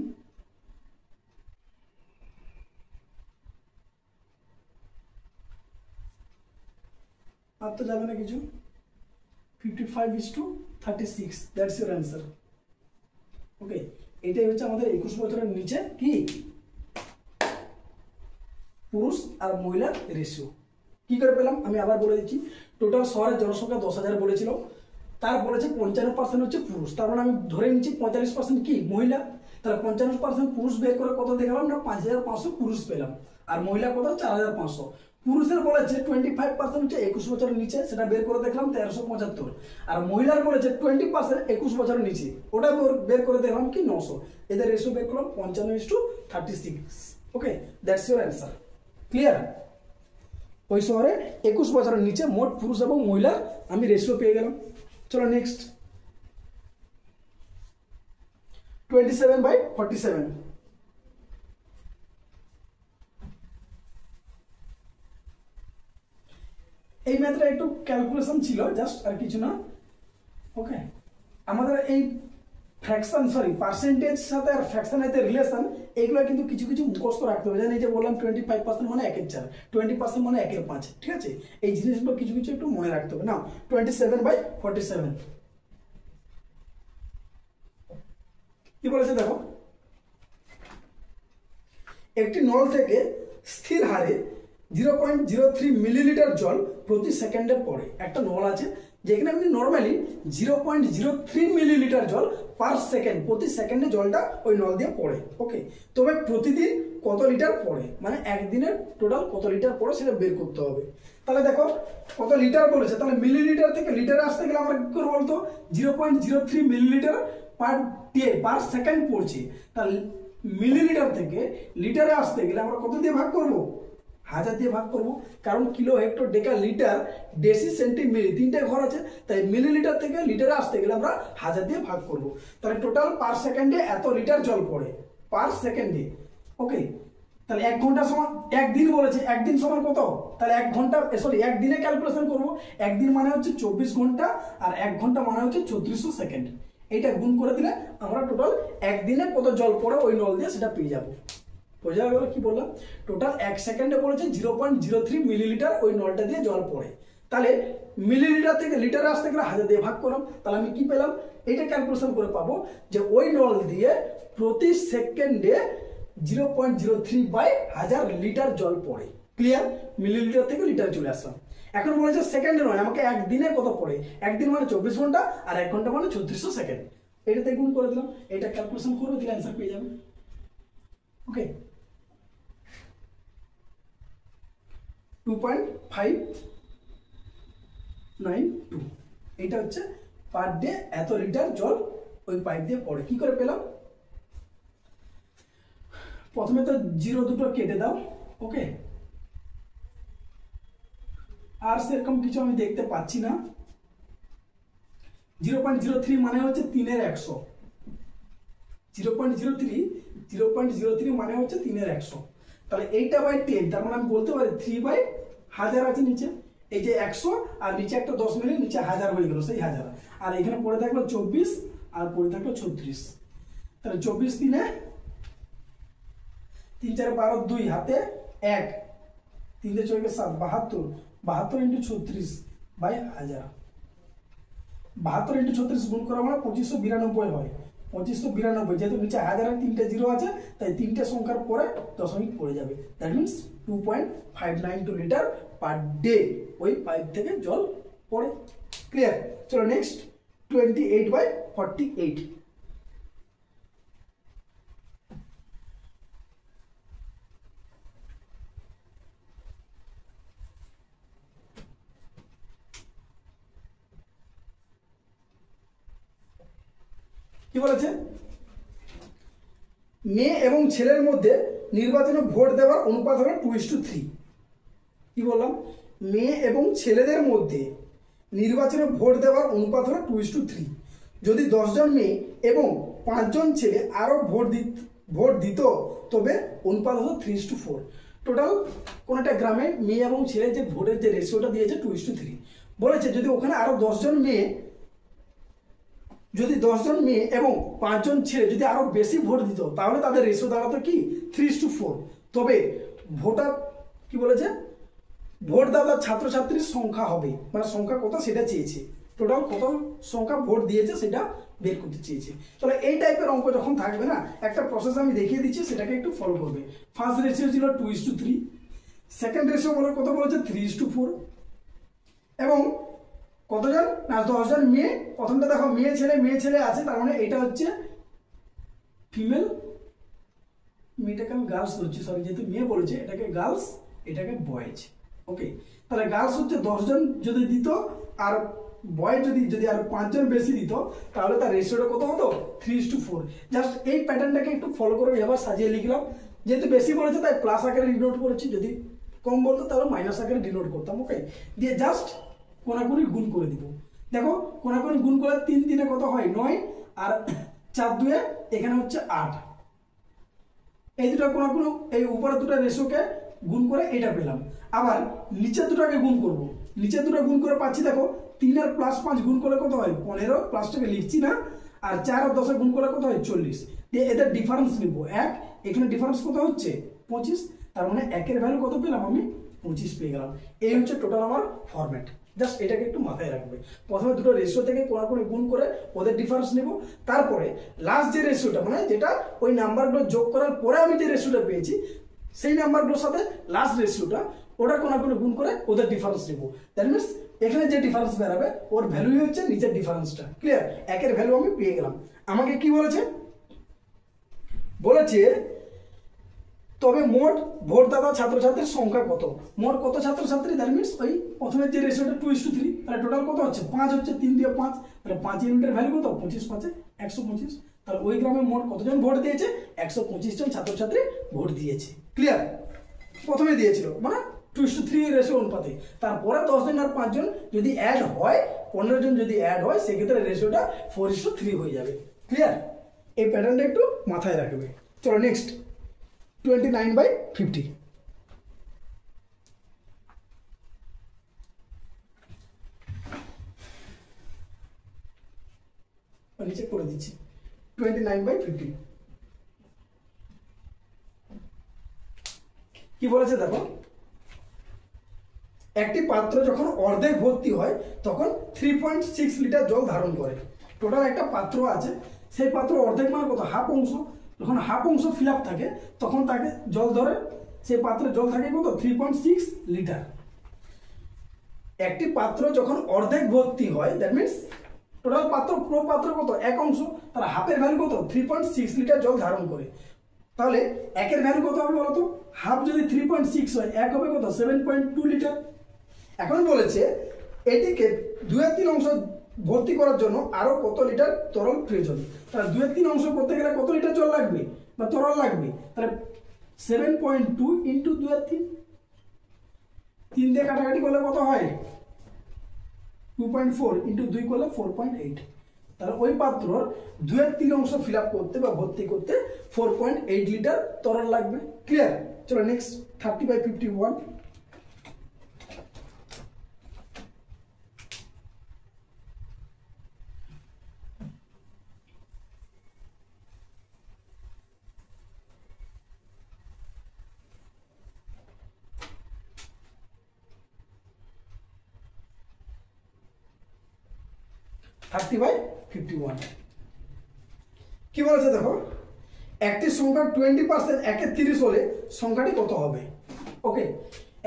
আর তো যাবে না কিছু, 55:36, দ্যাটস ইউর অ্যান্সার। ওকে, এটাই হচ্ছে আমাদের 21 বছরের নিচে কি পুরুষ আর মহিলার রেশিও। কি করে পেলাম আমি আবার বলে দিচ্ছি। টোটাল শহরের জনসংখ্যা 10,000 বলেছিল, তার বলেছে 55% হচ্ছে পুরুষ, তার মানে আমি ধরে নিচ্ছি 45% কি মহিলা। তাহলে 55% পুরুষ বের করে কত দেখালাম না 5,500 পুরুষ পেলাম, আর মহিলা কত 4,500। পুরুষের বলেছে 25% হচ্ছে 21 বছরের নিচে, সেটা বের করে দেখলাম 1375। আর মহিলার বলেছে 20% 21 বছরের নিচে, ওটা বের করে দেখলাম কি 900। এদের রেশিও বের করলাম 55:36। ওকে, দ্যাটস ইউর অ্যান্সার। ক্লিয়ার? ওই শহরে 21 বছরের নিচে মোট পুরুষ এবং মহিলার আমি রেশিও পেয়ে গেলাম। চলো নেক্সট, 27/47। এই ম্যাথটা একটু ক্যালকুলেশন ছিল জাস্ট, আর কিছু না। ওকে, আমাদের এই ফ্র্যাকশন পার্সেন্টেজ সাথে আর ফ্র্যাকশনের যে রিলেশন, এগুলো কিন্তু কিছু কিছু মুখস্থ রাখতে হবে। জানি যে বললাম 25% মানে 1/4, 20% মানে 1/5, ঠিক আছে? এই জিনিসগুলো কিছু কিছু একটু মনে রাখতে হবে। না, 27/47 কি বলেছে দেখো, একটি নল থেকে স্থির হারে 0.03 মিলিলিটার জল প্রতি সেকেন্ডে পড়ে। একটা নল আছে যেখানে আপনি নর্মালি 0.03 মিলিলিটার জল পার সেকেন্ড, প্রতি সেকেন্ডে জলটা ওই নল দিয়ে পড়ে। ওকে, তবে প্রতিদিন কত লিটার পড়ে, মানে একদিনের টোটাল কত লিটার পড়ে সেটা বের করতে হবে। তাহলে দেখো কত লিটার বলেছে, তাহলে মিলিলিটার থেকে লিটারে আসতে গেলে আমরা কি করবো বলতো, 0.03 millilitre per day per second পড়ছে। তাহলে মিলিলিটার থেকে লিটারে আসতে গেলে আমরা কত দিয়ে ভাগ করব, 1000 দিয়ে ভাগ করব, কারণ কিলো, হেক্টর, ডেকা, লিটার, ডেসি, সেন্টি, মিলি তিনটে ঘর আছে, তাই মিলিলিটার থেকে লিটারে আসতে গেলে আমরা 1000 দিয়ে ভাগ করব। তাহলে টোটাল পার সেকেন্ডে এত লিটার জল পড়ে পার সেকেন্ডে। ওকে, তাহলে 1 ঘন্টা সমান, একদিন বলেছে, একদিন সমান কত, তাহলে 1 ঘন্টা একদিনে ক্যালকুলেশন করব। একদিন মানে হচ্ছে 24 ঘন্টা, আর 1 ঘন্টা মানে হচ্ছে 3400 সেকেন্ড। এইটা গুণ করে দিলে আমরা টোটাল একদিনে কত জল পড়ে ওই নল দিয়ে সেটা পেয়ে যাবো। বোঝা গেল কি বললাম? টোটাল 1 সেকেন্ডে পড়েছে 0.03 মিলিলিটার ওই নলটা দিয়ে জল পড়ে। তাহলে মিলিলিটার থেকে লিটারে আসতে গেলে 1000 দিয়ে ভাগ করলাম, তাহলে আমি কি পেলাম, এইটা ক্যালকুলেশন করে পাবো যে ওই নল দিয়ে প্রতি সেকেন্ডে 0.03/1000 লিটার জল পড়ে। ক্লিয়ার? মিলিলিটার থেকে লিটার চলে আসলাম। এখন বলেছে সেকেন্ডে নয়, আমাকে একদিনে কত পড়ে, একদিন মানে 24 ঘন্টা, আর 1 ঘন্টা মানে 3400 সেকেন্ড। এটাতে গুণ করে দিলাম, এটা ক্যালকুলেশন করে দিলে অ্যান্সার পেয়ে যাবে। ওকে, 2.592, এটা হচ্ছে পার ডে এত লিটার জল ওই পাইপ দিয়ে পড়ে। কি করে পেলাম, প্রথমে তো 0 দুটো কেটে দাও। ওকে, আর সেরকম কিছু আমি দেখতে পাচ্ছি না। 0.03 মানে হচ্ছে 3/100, 0.03 মানে হচ্ছে 3/100। তাহলে এইটা বাই 10, তার মানে আমি বলতে পারি 3/1000 আছে নিচে, এই যে 100 আর নিচে একটা 10 মিলি, নিচে 1000 হয়ে গেল, সেই 1000। আর এখানে পড়ে থাকলো 24 আর পড়ে থাকলো 36। তাহলে 24 3 4 12 2 হাতে 1, 3 দিয়ে 4 7 72, 72 × 36/1000। 72 × 36 গুণ করা মানে 2592 হয়। 2592, যেহেতু নিচে 1000 তিনটে 0 আছে, তাই তিনটে সংখ্যার পরে দশমিক পড়ে যাবে। That means 2.592 litre per day ওই পাইপ থেকে জল পড়ে। ক্লিয়ার? চলো নেক্সট, 28/48। কি বলেছে, মেয়ে এবং ছেলের মধ্যে নির্বাচনে ভোট দেওয়ার অনুপাত হলো 2:3। কি বললাম, মেয়ে এবং ছেলেদের মধ্যে নির্বাচনে ভোট দেওয়ার অনুপাত হলো 2:3। যদি 10 জন মেয়ে এবং 5 জন ছেলে আরো ভোট দিত তবে অনুপাত হলো 3:4। টোটাল কোন একটা গ্রামে মেয়ে এবং ছেলের যে ভোটের যে রেশিওটা দিয়েছে 2:3, বলেছে যদি ওখানে আরো 10 জন মেয়ে এবং 5 জন ছেলে যদি আরো বেশি ভোট দিত তাহলে তাদের রেশিও দাঁড়াতো কি 3:4। তবে ভোটার কি বলেছে, ভোটদাতা ছাত্রছাত্রীর সংখ্যা হবে, মানে সংখ্যা কত সেটা চেয়েছে। টোটাল কত সংখ্যা ভোট দিয়েছে সেটা বের করতে চেয়েছে। তাহলে এই টাইপের অঙ্ক যখন থাকবে না, একটা প্রসেস আমি দেখিয়ে দিচ্ছি, সেটাকে একটু ফলো করবে। ফার্স্ট রেশিও ছিল 2:3, সেকেন্ড রেশিও বলে কত বলেছে 3:4, এবং কতজন না 10 জন মেয়ে। প্রথমটা দেখো মেয়ে ছেলে আছে, তার মানে এটা হচ্ছে ফিমেল, মেয়েটাকে আমি গার্লস ধরছি, সরি যেহেতু মেয়ে বলেছে এটাকে গার্লস, এটাকে বয়েজ। ওকে, তাহলে গার্লস হচ্ছে 10 জন যদি দিত, আর বয় যদি আরো 5 জন বেশি দিত, তাহলে তার রেশিওটা কত হতো 3:4। জাস্ট এই প্যাটার্নটাকে একটু ফলো করে এবার সাজিয়ে লিখলাম। যেহেতু বেশি বলেছে তাই প্লাস আকারে ডিনোট করেছি, যদি কম বলতো তাহলে মাইনাস আকারে ডিনোট করতাম। ওকে, দিয়ে জাস্ট কোনাকুনি গুণ করে দিব। দেখো কোনাকুনি গুণ করলে 3 3 কত হয় 9, আর 4 2 এখানে হচ্ছে 8। এই দুটো কোনাকুনি, এই উপরে দুটো রেশিওকে গুণ করে এটা পেলাম। আবার নিচের দুটাকে গুণ করব, নিচের দুটো গুণ করে পাচ্ছি, দেখো 3 আর +5 গুণ করলে কত হয় 15, প্লাসটাকে লিখছি না, আর 4 আর 10 গুণ করলে কত হয় 40। দিয়ে এদের ডিফারেন্স নিব 1, এখানে ডিফারেন্স কত হচ্ছে 25, তার মানে 1 এর ভ্যালু কত পেলাম আমি 25 পেয়ে গেলাম। এই হচ্ছে টোটাল আমার ফরম্যাট। জাস্ট এটাকে একটু মাথায় রাখবে। প্রথমে দুটো রেশিও থেকে কোনাকুনি গুণ করে ওদের ডিফারেন্স নেব, তারপরে লাস্ট যে রেশিওটা মানে যেটা ওই নাম্বারগুলো যোগ করার পরে আমি যে রেশিওটা পেয়েছি, সেই নাম্বারগুলোর সাথে লাস্ট রেশিওটা ওটা কোনাকুনি গুণ করে ওদের ডিফারেন্স নেব। দ্যাট মিনস এখানে যে ডিফারেন্স বেরাবে ওর ভ্যালুই হচ্ছে নিচের ডিফারেন্সটা। ক্লিয়ার? 1 এর ভ্যালু আমি পেয়ে গেলাম। আমাকে কি বলেছে, তবে মোট ভোটদাতা ছাত্রছাত্রীর সংখ্যা কত, মোট কত ছাত্রছাত্রী, দ্যাট মিনস ওই প্রথমে যে রেশিওটা 2:3, তাহলে টোটাল কত হচ্ছে 5 হচ্ছে, 3 দিয়ে 5, তাহলে 5 ইউনিটের ভ্যালু কত 25 5 125। তাহলে ওই গ্রামে মোট কতজন ভোট দিয়েছে 125 জন ছাত্রছাত্রী ভোট দিয়েছে। ক্লিয়ার? প্রথমে দিয়েছিল মানে 2:3 রেশিও অনুপাতে, তারপরে 10 জন আর 5 জন যদি অ্যাড হয়, 15 জন যদি অ্যাড হয়, সেক্ষেত্রে রেশিওটা 4:3 হয়ে যাবে। ক্লিয়ার? এই প্যাটার্নটা একটু মাথায় রাখবে। চলো নেক্সট 29/50। নিচে করে দিচ্ছি 29/50। কি বলেছে দেখো, একটি পাত্র যখন অর্ধেক ভর্তি হয় তখন 3.6 লিটার জল ধারণ করে। টোটাল একটা পাত্র আছে, সেই পাত্র অর্ধেক মানে কত হাফ অংশ, যখন হাফ অংশ ফিল আপ থাকে তখন তাকে জল ধরে, সেই পাত্রে জল থাকে কত 3.6 লিটার। একটি পাত্র যখন অর্ধেক ভর্তি হয়, দ্যাট মিনস টোটাল পাত্র পুরো পাত্র কত এক অংশ, তার হাফের ভ্যালু কত 3.6 লিটার জল ধারণ করে। তাহলে 1 এর ভ্যালু কত হবে বলতো, হাফ যদি 3.6 হয় 1 হবে কত 7.2 লিটার। এখন বলেছে এটিকে 2/3 অংশ ভর্তি করার জন্য আরো কত লিটার তরল প্রয়োজন। তাহলে 2/3 অংশ করতে গেলে কত লিটার জল লাগবে বা তরল লাগবে, তাহলে 7.2 ইন্টু 2/3, 3 দিয়ে কাটাকাটি করলে কত হয় 2.4 ইন্টু 2 করলে 4.8। তাহলে ওই পাত্রর 2/3 অংশ ফিল আপ করতে বা ভর্তি করতে 4.8 লিটার তরল লাগবে। ক্লিয়ার? চলো নেক্সট 30/51। কি বলেছে দেখো, একটি সংখ্যা 20% 1/30 হলে সংখ্যাটি কত হবে। ওকে,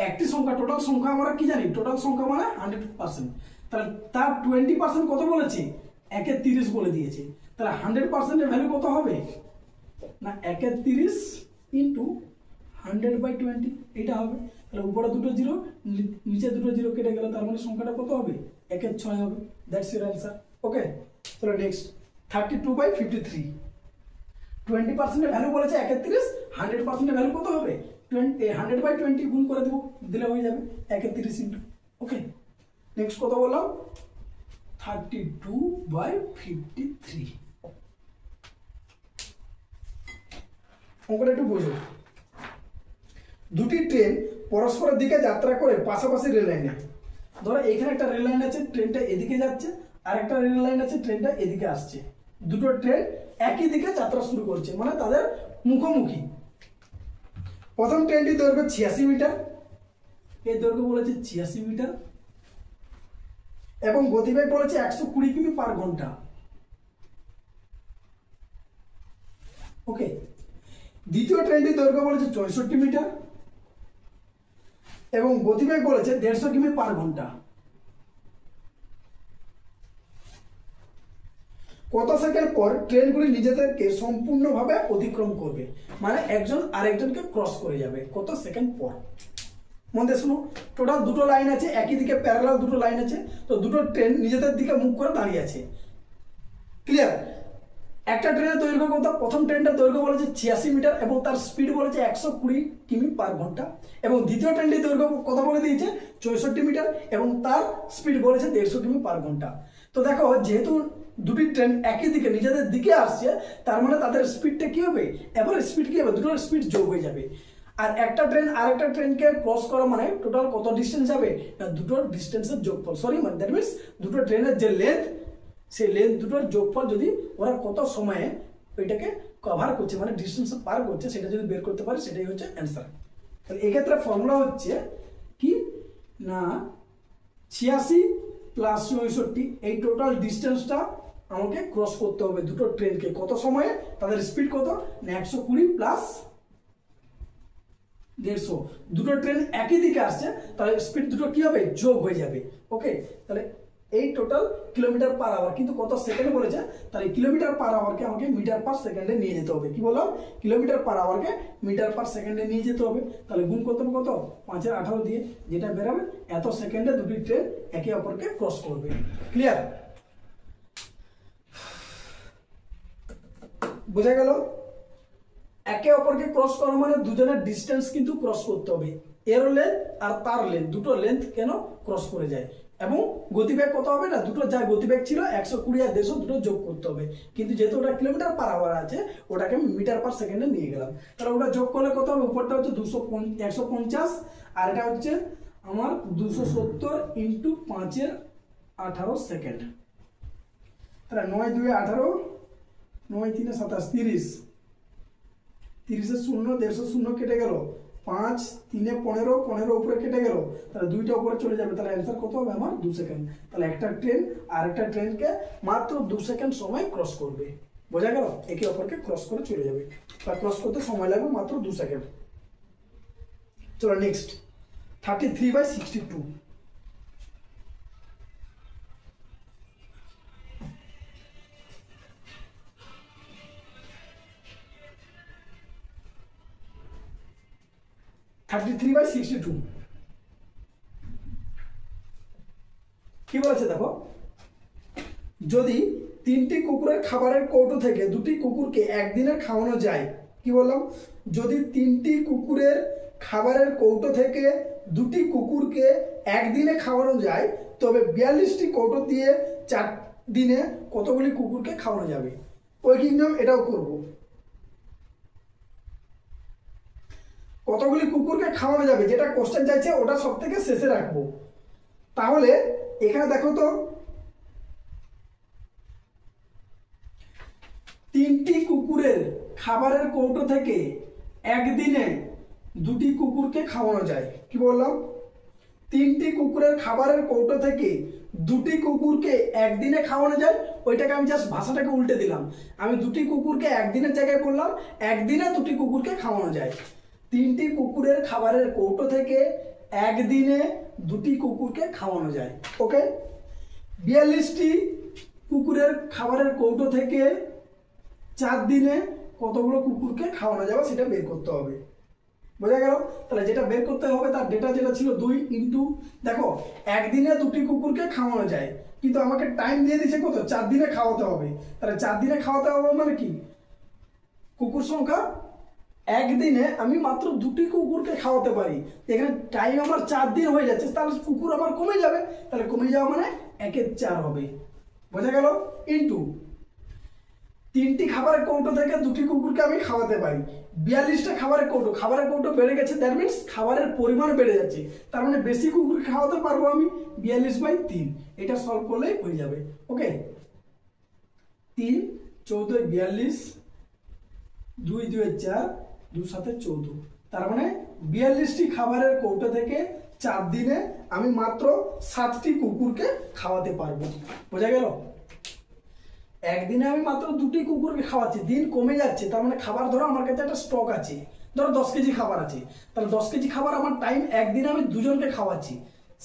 একটি সংখ্যা টোটাল সংখ্যা আমরা কি জানি, টোটাল সংখ্যা মানে 100%, তাহলে তার 20% কত বলেছে 1/30 বলে দিয়েছে। তাহলে 100% এর ভ্যালু কত হবে না 1/30 ইন্টু 100/20 এটা হবে। তাহলে উপরে দুটো জিরো নিচে দুটো জিরো কেটে গেল, তার মানে সংখ্যাটা কত হবে 1/6 হবে। That's your answer. ওকে, চলো নেক্সট 32/53। 20% এর ভ্যালু বলেছে 1/30, 100% এর ভ্যালু কত হবে 100/20 গুণ করে দেবো, দিলে হয়ে যাবে 1/30 ইন্টু। ওকে, নেক্সট কত বললাম 32/53। অঙ্কটা একটু বোঝো। দুটি ট্রেন পরস্পরের দিকে যাত্রা করে পাশাপাশি রেল লাইনে, ধরো এখানে একটা রেল লাইন আছে, ট্রেনটা এদিকে যাচ্ছে, আর একটা রেল লাইন আছে, ট্রেনটা এদিকে আসছে। দুটো ট্রেন একই দিকে যাত্রা শুরু করছে, মানে তাদের মুখোমুখি। প্রথম ট্রেনটির দৈর্ঘ্য 86 মিটার, এর দৈর্ঘ্য বলেছে 86 মিটার, এবং গতিবেগ বলেছে 120 কিমি পার ঘন্টা। ওকে, দ্বিতীয় ট্রেনটির দৈর্ঘ্য বলেছে 64 মিটার এবং গতিবেগ বলেছে 150 কিমি পার ঘন্টা। কত সেকেন্ড পর ট্রেনগুলি নিজেদেরকে সম্পূর্ণভাবে অতিক্রম করবে, মানে একজন আরেকজনকে ক্রস করে যাবে কত সেকেন্ড পর। মধ্যে শুনো, টোটাল দুটো লাইন আছে, একই দিকে প্যারালাল দুটো লাইন আছে, তো দুটো ট্রেন নিজেদের দিকে মুখ করে দাঁড়িয়ে আছে। ক্লিয়ার? একটা ট্রেনের দৈর্ঘ্য কত? প্রথম ট্রেনটার দৈর্ঘ্য বলেছে 86 মিটার এবং তার স্পিড বলেছে 120 কিমি পার ঘন্টা এবং দ্বিতীয় ট্রেনটির দৈর্ঘ্য কত বলে দিয়েছে 64 মিটার এবং তার স্পিড বলেছে 150 কিমি পার ঘন্টা। তো দেখো, যেহেতু দুটি ট্রেন একই দিকে নিজেদের দিকে আসছে, তার মানে তাদের স্পিডটা কি হবে, এবার স্পিড কি হবে, দুটোর স্পিড যোগ হয়ে যাবে। আর একটা ট্রেন আরেকটা ট্রেনকে ক্রস করা মানে টোটাল কত ডিস্টেন্স যাবে না, দুটোর ডিস্টেন্সের যোগফল, সরি মানে দ্যাট মিনস দুটো ট্রেনের যে লেন্থ, সেই লেন্থ দুটোর যোগফল যদি ওরা কত সময়ে ওইটাকে কভার করছে মানে ডিস্টেন্স পার করছে, সেটা যদি বের করতে পারে সেটাই হচ্ছে অ্যান্সার। তাহলে এক্ষেত্রে ফর্মুলা হচ্ছে কি না 86 প্লাস 64, এই টোটাল ডিস্টেন্সটা আমাকে ক্রস করতে হবে দুটো ট্রেনকে কত সময়ে, তাদের স্পিড কত না 120 প্লাস 150। দুটো ট্রেন একই দিকে আসছে, তাহলে স্পিড দুটো কি হবে, যোগ হয়ে যাবে। ওকে, তাহলে এই টোটাল কিলোমিটার পার আওয়ার, কিন্তু কত সেকেন্ড বলেছে, তাহলে কিলোমিটার পার আওয়ারকে আমাকে মিটার পার সেকেন্ডে নিয়ে যেতে হবে। কি বললাম, কিলোমিটার পার আওয়ারকে মিটার পার সেকেন্ডে নিয়ে যেতে হবে। তাহলে গুণ করতে হবে কত 5/18 দিয়ে, যেটা বেরোবে এত সেকেন্ডে দুটি ট্রেন একে অপরকে ক্রস করবে। ক্লিয়ার? বোঝা গেল? একে অপরকে ক্রস করা মানে দুজনের ডিস্টেন্স কিন্তু ক্রস করতে হবে, এর লেন্থ আর তার লেন্থ, দুটো লেন্থ কেন ক্রস করে যায়। এবং গতিবেগ কত হবে না, দুটো যা গতিবেগ ছিল 120 আর 150 দুটো যোগ করতে হবে, কিন্তু যেহেতু ওটা কিলোমিটার পার আওয়ার আছে ওটাকে আমি মিটার পার সেকেন্ডে নিয়ে গেলাম। তাহলে ওটা যোগ করলে কত হবে, উপরটা হচ্ছে 150 আর এটা হচ্ছে আমার 270 ইন্টু 5/18 সেকেন্ড। তাহলে 9 2 18, 9 3 27, 30, 30 শূন্য, 150 শূন্য কেটে গেল, 5 3 15, 15 উপরে কেটে গেল, তাহলে দুইটা উপরে চলে যাবে, তাহলে অ্যান্সার কত হবে আমার 2 সেকেন্ড। তাহলে একটা ট্রেন আর একটা ট্রেনকে মাত্র 2 সেকেন্ড সময় ক্রস করবে। বোঝা গেল? একে অপরকে ক্রস করে চলে যাবে, বা ক্রস করতে সময় লাগবে মাত্র 2 সেকেন্ড। চলো নেক্সট, 33/62। কি বলেছে দেখো, যদি 3টি কুকুরের খাবারের কৌটো থেকে 2টি কুকুরকে একদিনে খাওয়ানো যায়, কি বললাম, যদি 3টি কুকুরের খাবারের কৌটো থেকে 2টি কুকুরকে একদিনে খাওয়ানো যায়, তবে 42টি কৌটো দিয়ে 4 দিনে কতগুলি কুকুরকে খাওয়ানো যাবে। ওই নিয়ম এটাও করব, কতগুলি কুকুরকে খাওয়ানো যাবে যেটা কোশ্চেন চাইছে ওটা সব থেকে শেষে রাখবো। তাহলে এখানে দেখো তো, 3টি কুকুরের খাবারের কৌটো থেকে একদিনে 2টি কুকুরকে খাওয়ানো যায়। কি বললাম, 3টি কুকুরের খাবারের কৌটো থেকে 2টি কুকুরকে একদিনে খাওয়ানো যায়, ওইটাকে আমি জাস্ট ভাষাটাকে উল্টে দিলাম, আমি 2টি কুকুরকে একদিনের জায়গায় বললাম একদিনে 2টি কুকুরকে খাওয়ানো যায়। 3টি কুকুরের খাবারের কৌটো থেকে একদিনে 2টি কুকুরকে খাওয়ানো যায়। ওকে, 42টি কুকুরের খাবারের কৌটো থেকে 4 দিনে কতগুলো কুকুরকে খাওয়ানো যাবে সেটা বের করতে হবে। বোঝা গেল? তাহলে যেটা বের করতে হবে তার ডেটা যেটা ছিল 2 ইন্টু, দেখো একদিনে 2টি কুকুরকে খাওয়ানো যায়, কিন্তু আমাকে টাইম দিয়ে দিয়েছে কত, 4 দিনে খাওয়াতে হবে। তাহলে 4 দিনে খাওয়াতে হবে মানে কি, কুকুর সংখ্যা একদিনে আমি মাত্র 2টি কুকুরকে খাওয়াতে পারি, এখানে টাইম আমার 4 দিন হয়ে যাচ্ছে, তাহলে কুকুর আমার কমে যাবে, তাহলে কমে যাওয়া মানে 1/4 হবে। বোঝা গেল? ইন্টু 3টি খাবারের কৌটো থেকে 2টি কুকুরকে আমি খাওয়াতে পারি, 42টা খাবারের কৌটো বেড়ে গেছে, দ্যাট মিনস খাবারের পরিমাণ বেড়ে যাচ্ছে, তার মানে বেশি কুকুর খাওয়াতে পারবো আমি 42/3, এটা সলভ করলেই হয়ে যাবে। ওকে, 3 14 42, 2 2 4, 2 7 14, তার মানে 42টি খাবারের কৌটো থেকে 4 দিনে আমি মাত্র 7টি কুকুরকে খাওয়াতে পারবো। বোঝা গেল? একদিনে আমি মাত্র 2টি কুকুরকে খাওয়াচ্ছি, দিন কমে যাচ্ছে, তার মানে খাবার ধরো আমার কাছে একটা স্টক আছে, ধরো 10 কেজি খাবার আছে, তাহলে 10 কেজি খাবার আমার টাইম একদিনে আমি 2জনকে খাওয়াচ্ছি।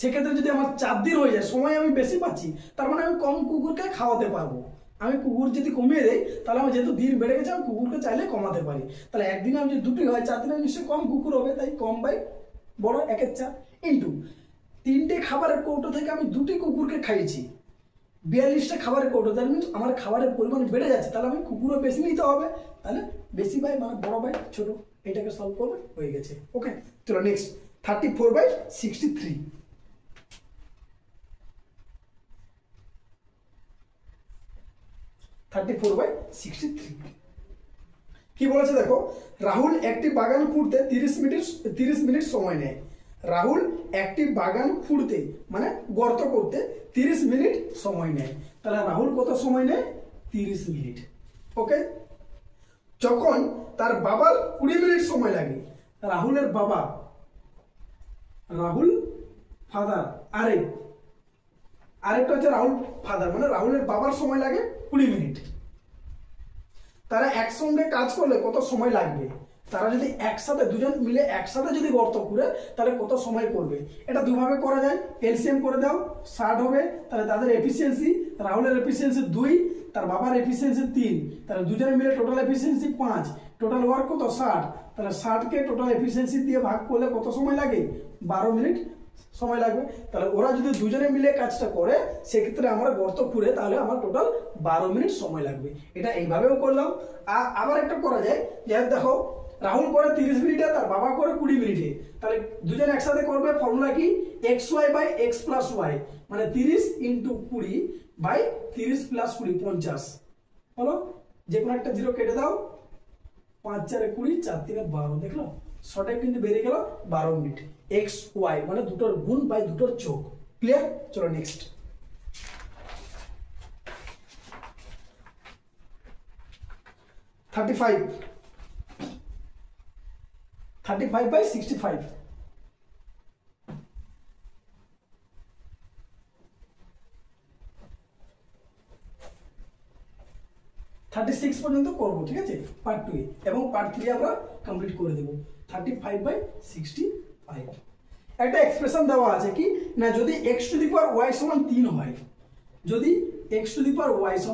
সেক্ষেত্রে যদি আমার 4 দিন হয়ে যায়, সময় আমি বেশি পাচ্ছি, তার মানে আমি কম কুকুরকে খাওয়াতে পারবো। আমি কুকুর যদি কমিয়ে দেই, তাহলে আমার যেহেতু দিন বেড়ে গেছে, আমি কুকুরকে চাইলে কমাতে পারি। তাহলে একদিনে আমি যদি 2টি হয়, 4 দিনে নিশ্চয়ই কম কুকুর হবে, তাই কম বাই বড় 1/4 ইন্টু 3টে খাবারের কৌটো থেকে আমি 2টি কুকুরকে খাইয়েছি, 42টা খাবারের কৌটো, তার মিনস আমার খাবারের পরিমাণ বেড়ে যাচ্ছে, তাহলে আমি কুকুরও বেশি নিতে হবে, তাহলে বেশি বাই মানে বড় বাই ছোট, এটাকে সলভ করবে, হয়ে গেছে। ওকে, চলো নেক্সট 34/63। 34/63 কি বলেছে দেখো, রাহুল একটি বাগান খুঁড়তে 30 মিনিট সময় নেয়। রাহুল একটি বাগান খুঁড়তে মানে গর্ত করতে 30 মিনিট সময় নেয়। তাহলে রাহুল কত সময় নেয়? 30 মিনিট। ওকে, যখন তার বাবার 20 মিনিট সময় লাগে, রাহুলের বাবা, রাহুল ফাদার, আরেকটা হচ্ছে রাহুল ফাদার, মানে রাহুলের বাবার সময় লাগে 20 মিনিট। তারা একসঙ্গে কাজ করলে কত সময় লাগবে? তারা যদি একসাথে, 2জন মিলে একসাথে যদি গর্ত খুঁড়ে, তাহলে কত সময় করবে? এটা দুভাবে করা যায়, এলসিএম করে দাও, 60 হবে, তাহলে তাদের এফিসিয়েন্সি, রাহুলের এফিসিয়েন্সি 2, তার বাবার এফিসিয়েন্সি 3, তাহলে 2জনে মিলে টোটাল এফিসিয়েন্সি 5, টোটাল ওয়ার্ক কত? 60। তাহলে 60কে টোটাল এফিসিয়েন্সি দিয়ে ভাগ করলে কত সময় লাগে? 12 মিনিট সময় লাগবে। তাহলে ওরা যদি 2জনে মিলে কাজটা করে, সেক্ষেত্রে আমরা গর্ত খুঁড়ে, তাহলে আমার টোটাল 12 মিনিট সময় লাগবে। এটা এইভাবেও করলাম। আবার একটা করা যায়, যে দেখো রাহুল করে 30 মিনিটে, তার বাবা করে 20 মিনিটে, তাহলে 2জন একসাথে করবে, ফর্মুলা কি? xy/x + y, মানে 30 × 20/30 + 20 50। বলো, যে কোনো একটা 0 কেটে দাও, 5 × 4 = 20, 4 × 3 = 12। দেখলো, শর্টে কিন্তু বেরিয়ে গেল 12 মিনিট। x y মানে দুটোর গুণ বাই দুটোর যোগ। ক্লিয়ার? চলো নেক্সট। 35/65। 36 পর্যন্ত করবো, ঠিক আছে, পার্ট 2 এবং পার্ট 3 আমরা কমপ্লিট করে দেবো। 35/65। একটা এক্সপ্রেশন দেওয়া আছে কি না, যদি x⁴ y = 3 হয়, যদি x⁴ y =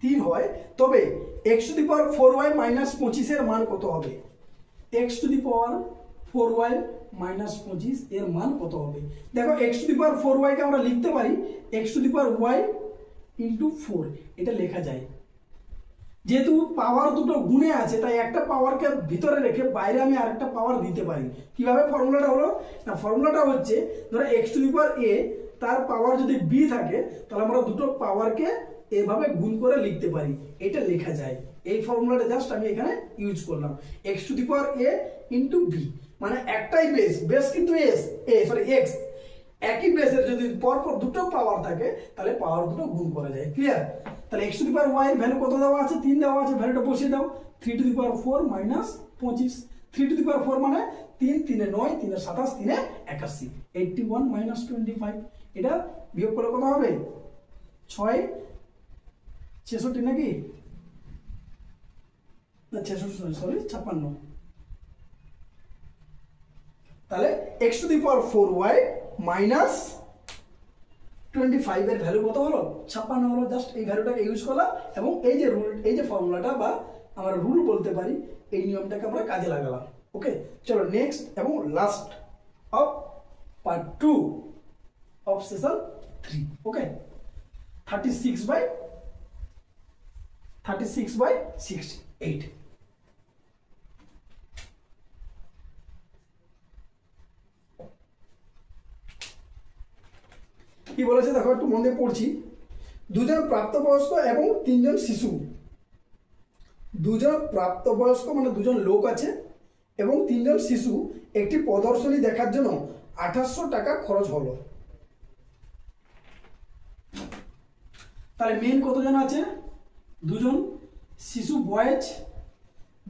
3 হয়, তবে x⁴ y - 25 এর মান কত হবে? x⁴ y - 25 এর মান কত হবে? দেখো, x⁴ y কে আমরা লিখতে পারি x⁴ y × 4, এটা লেখা যায়। যেহেতু পাওয়ার দুটো গুণে আছে, তাই একটা পাওয়ারকে ভিতরে রেখে বাইরে আমি আরেকটা পাওয়ার দিতে পারি। কিভাবে ফর্মুলাটা হলো না, ফর্মুলাটা হচ্ছে, ধরো x⁴ a, তার পাওয়ার যদি b থাকে, তাহলে আমরা দুটো পাওয়ারকে এভাবে গুণ করে লিখতে পারি, এটা লেখা যায়। এই ফর্মুলাটা জাস্ট আমি এখানে ইউজ করলাম, x⁴ a × b, মানে একটাই বেস কিন্তু x, একই বেসের যদি পরপর দুটো পাওয়ার থাকে, তাহলে পাওয়ার দুটো গুণ করা যায়। ক্লিয়ার? তাহলে x⁴ y এর ভ্যালু কত দেওয়া আছে? 3 দেওয়া আছে, ভ্যালুটা বসিয়ে দাও। 3⁴ - 25, 3⁴ মানে 3 × 3 = 9, 3 × 7 = 3 = 81, 81 - 25, এটা বিয়োগ করলে কত হবে? 6 66 নাকি না, 66 সরি 56। তাহলে x⁴ y - 25 এর ভ্যালু কত হলো? 56 হলো। জাস্ট এই ভ্যালুটাকে ইউজ করলাম এবং এই যে রুল, এই যে ফর্মুলাটা বা আমরা রুল বলতে পারি, এই নিয়মটাকে আমরা কাজে লাগালাম। ওকে, চলো নেক্সট এবং last of part 2 of session 3। ওকে, 36/68। কি বলেছে দেখো, একটু মন দিয়ে পড়ছি। 2জন প্রাপ্তবয়স্ক এবং 3জন শিশু, 2জন প্রাপ্তবয়স্ক মানে 2জন লোক আছে এবং 3জন শিশু একটি প্রদর্শনী দেখার জন্য 2800 টাকা খরচ হলো। তাহলে মেন কতজন আছে? 2জন শিশু, বয়েজ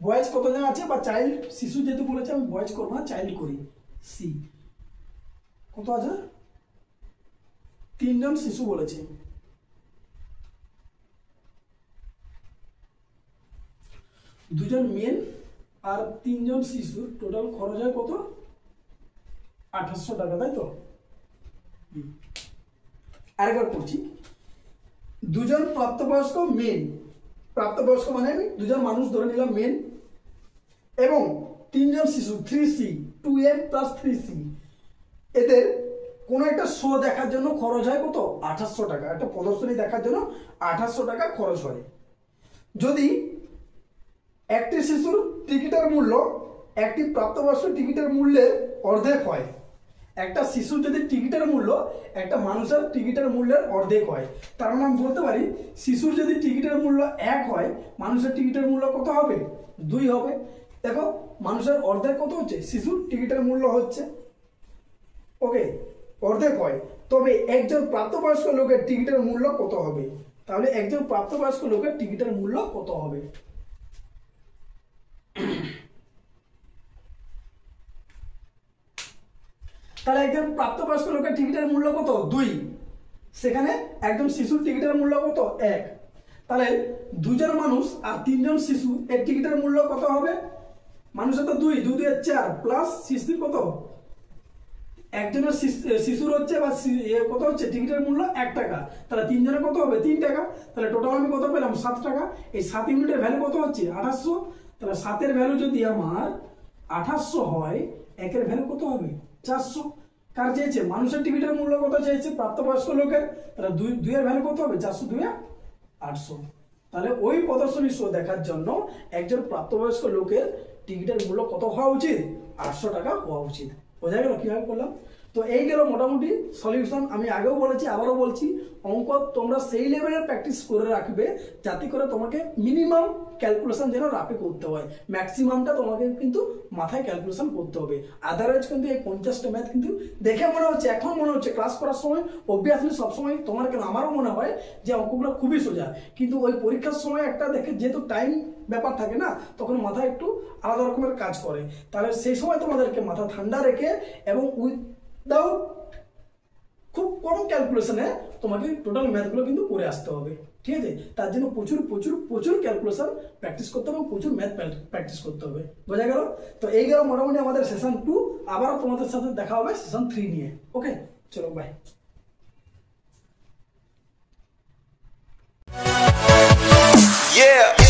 বয়েজ কতজন আছে বা চাইল্ড, শিশু যেহেতু বলেছে আমি বয়েজ করবো না, চাইল্ড করি। সি কত আছে? 3 জন শিশু বলেছে। দুজন মেন আর 3 জন শিশুর টোটাল খরচ হয় কত? 2800 টাকা, তাই তো? আরেকবার করছি। দুজন প্রাপ্তবয়স্ক মেন, প্রাপ্তবয়স্ক মানে আমি দুজন মানুষ ধরে নিলাম মেন, এবং 3 জন শিশু 3C 2M + 3C, এদের কোনো একটা শো দেখার জন্য খরচ হয় কত? 2800 টাকা। একটা প্রদর্শনী দেখার জন্য 2800 টাকা খরচ হয়। যদি একটি শিশুর টিকিটের মূল্য একটি প্রাপ্তবয়স্ক টিকিটের মূল্যের অর্ধেক হয়, একটা শিশুর যদি টিকিটের মূল্য একটা মানুষের টিকিটের মূল্যের অর্ধেক হয়, তার মানে আমি বলতে পারি শিশুর যদি টিকিটের মূল্য 1 হয়, মানুষের টিকিটের মূল্য কত হবে? 2 হবে। দেখো মানুষের অর্ধেক কত হচ্ছে? শিশুর টিকিটের মূল্য হচ্ছে, ওকে, অর্ধেক হয়। তবে একজন প্রাপ্তবয়স্ক লোকের টিকিটের মূল্য কত হবে? তাহলে একজন প্রাপ্তবয়স্ক লোকের টিকিটের মূল্য কত হবে? তাহলে একজন প্রাপ্তবয়স্ক লোকের টিকিটের মূল্য কত? 2। সেখানে একজন শিশুর টিকিটের মূল্য কত? 1। তাহলে 2 জন মানুষ আর 3 জন শিশু এর টিকিটের মূল্য কত হবে? মানুষের তো 2, 2 2 4 প্লাস শিশুর কত? একজনের শিশুর হচ্ছে বা কত হচ্ছে টিকিটের মূল্য 1 টাকা, তাহলে 3 জনের কত হবে? 3 টাকা। তাহলে টোটাল আমি কত পেলাম? 7 টাকা। এই 7 ইউনিটের ভ্যালু কত হচ্ছে? 2800। তাহলে 7 এর ভ্যালু যদি আমার 2800 হয়, 1 এর ভ্যালু কত হবে? 400। কার চেয়েছে? মানুষের টিকিটের মূল্য কত চেয়েছে? প্রাপ্তবয়স্ক লোকের। তাহলে 2 এর ভ্যালু কত হবে? 400 2 800। তাহলে ওই প্রদর্শনী শো দেখার জন্য একজন প্রাপ্তবয়স্ক লোকের টিকিটের মূল্য কত হওয়া উচিত? 800 টাকা হওয়া উচিত। বোঝা গেল কিভাবে করলাম? তো এই গেল মোটামুটি সলিউশন। আমি আগেও বলেছি, আবারও বলছি, অঙ্ক তোমরা সেই লেভেলের প্র্যাকটিস করে রাখবে যাতে করে তোমাকে মিনিমাম ক্যালকুলেশন যেন রাফে করতে হয়, ম্যাক্সিমামটা তোমাকে কিন্তু মাথায় ক্যালকুলেশন করতে হবে। আদারওয়াইজ কিন্তু এই 50টা ম্যাথ কিন্তু দেখে মনে হচ্ছে, এখন মনে হচ্ছে ক্লাস করার সময় অবভিয়াসলি সবসময় তোমার কেন আমারও মনে হয় যে অঙ্কগুলো খুবই সোজা, কিন্তু ওই পরীক্ষার সময় একটা দেখে যেহেতু টাইম ব্যাপার থাকে না, তখন মাথায় একটু আলাদা রকমের কাজ করে। তাহলে সেই সময় তোমাদেরকে মাথা ঠান্ডা রেখে এবং উইদাউট খুব কম ক্যালকুলেশনে তোমাকে টোটাল ম্যাথগুলো কিন্তু করে আসতে হবে, ঠিক আছে? তার জন্য প্রচুর প্রচুর প্রচুর ক্যালকুলেশন প্র্যাকটিস করতে হবে, প্রচুর ম্যাথ প্র্যাকটিস করতে হবে। বোঝা গেল? তো এই গেল মোটামুটি আমাদের সেশন 2। আবারও তোমাদের সাথে দেখা হবে সেশন 3 নিয়ে। ওকে, চলো বাই। Yeah.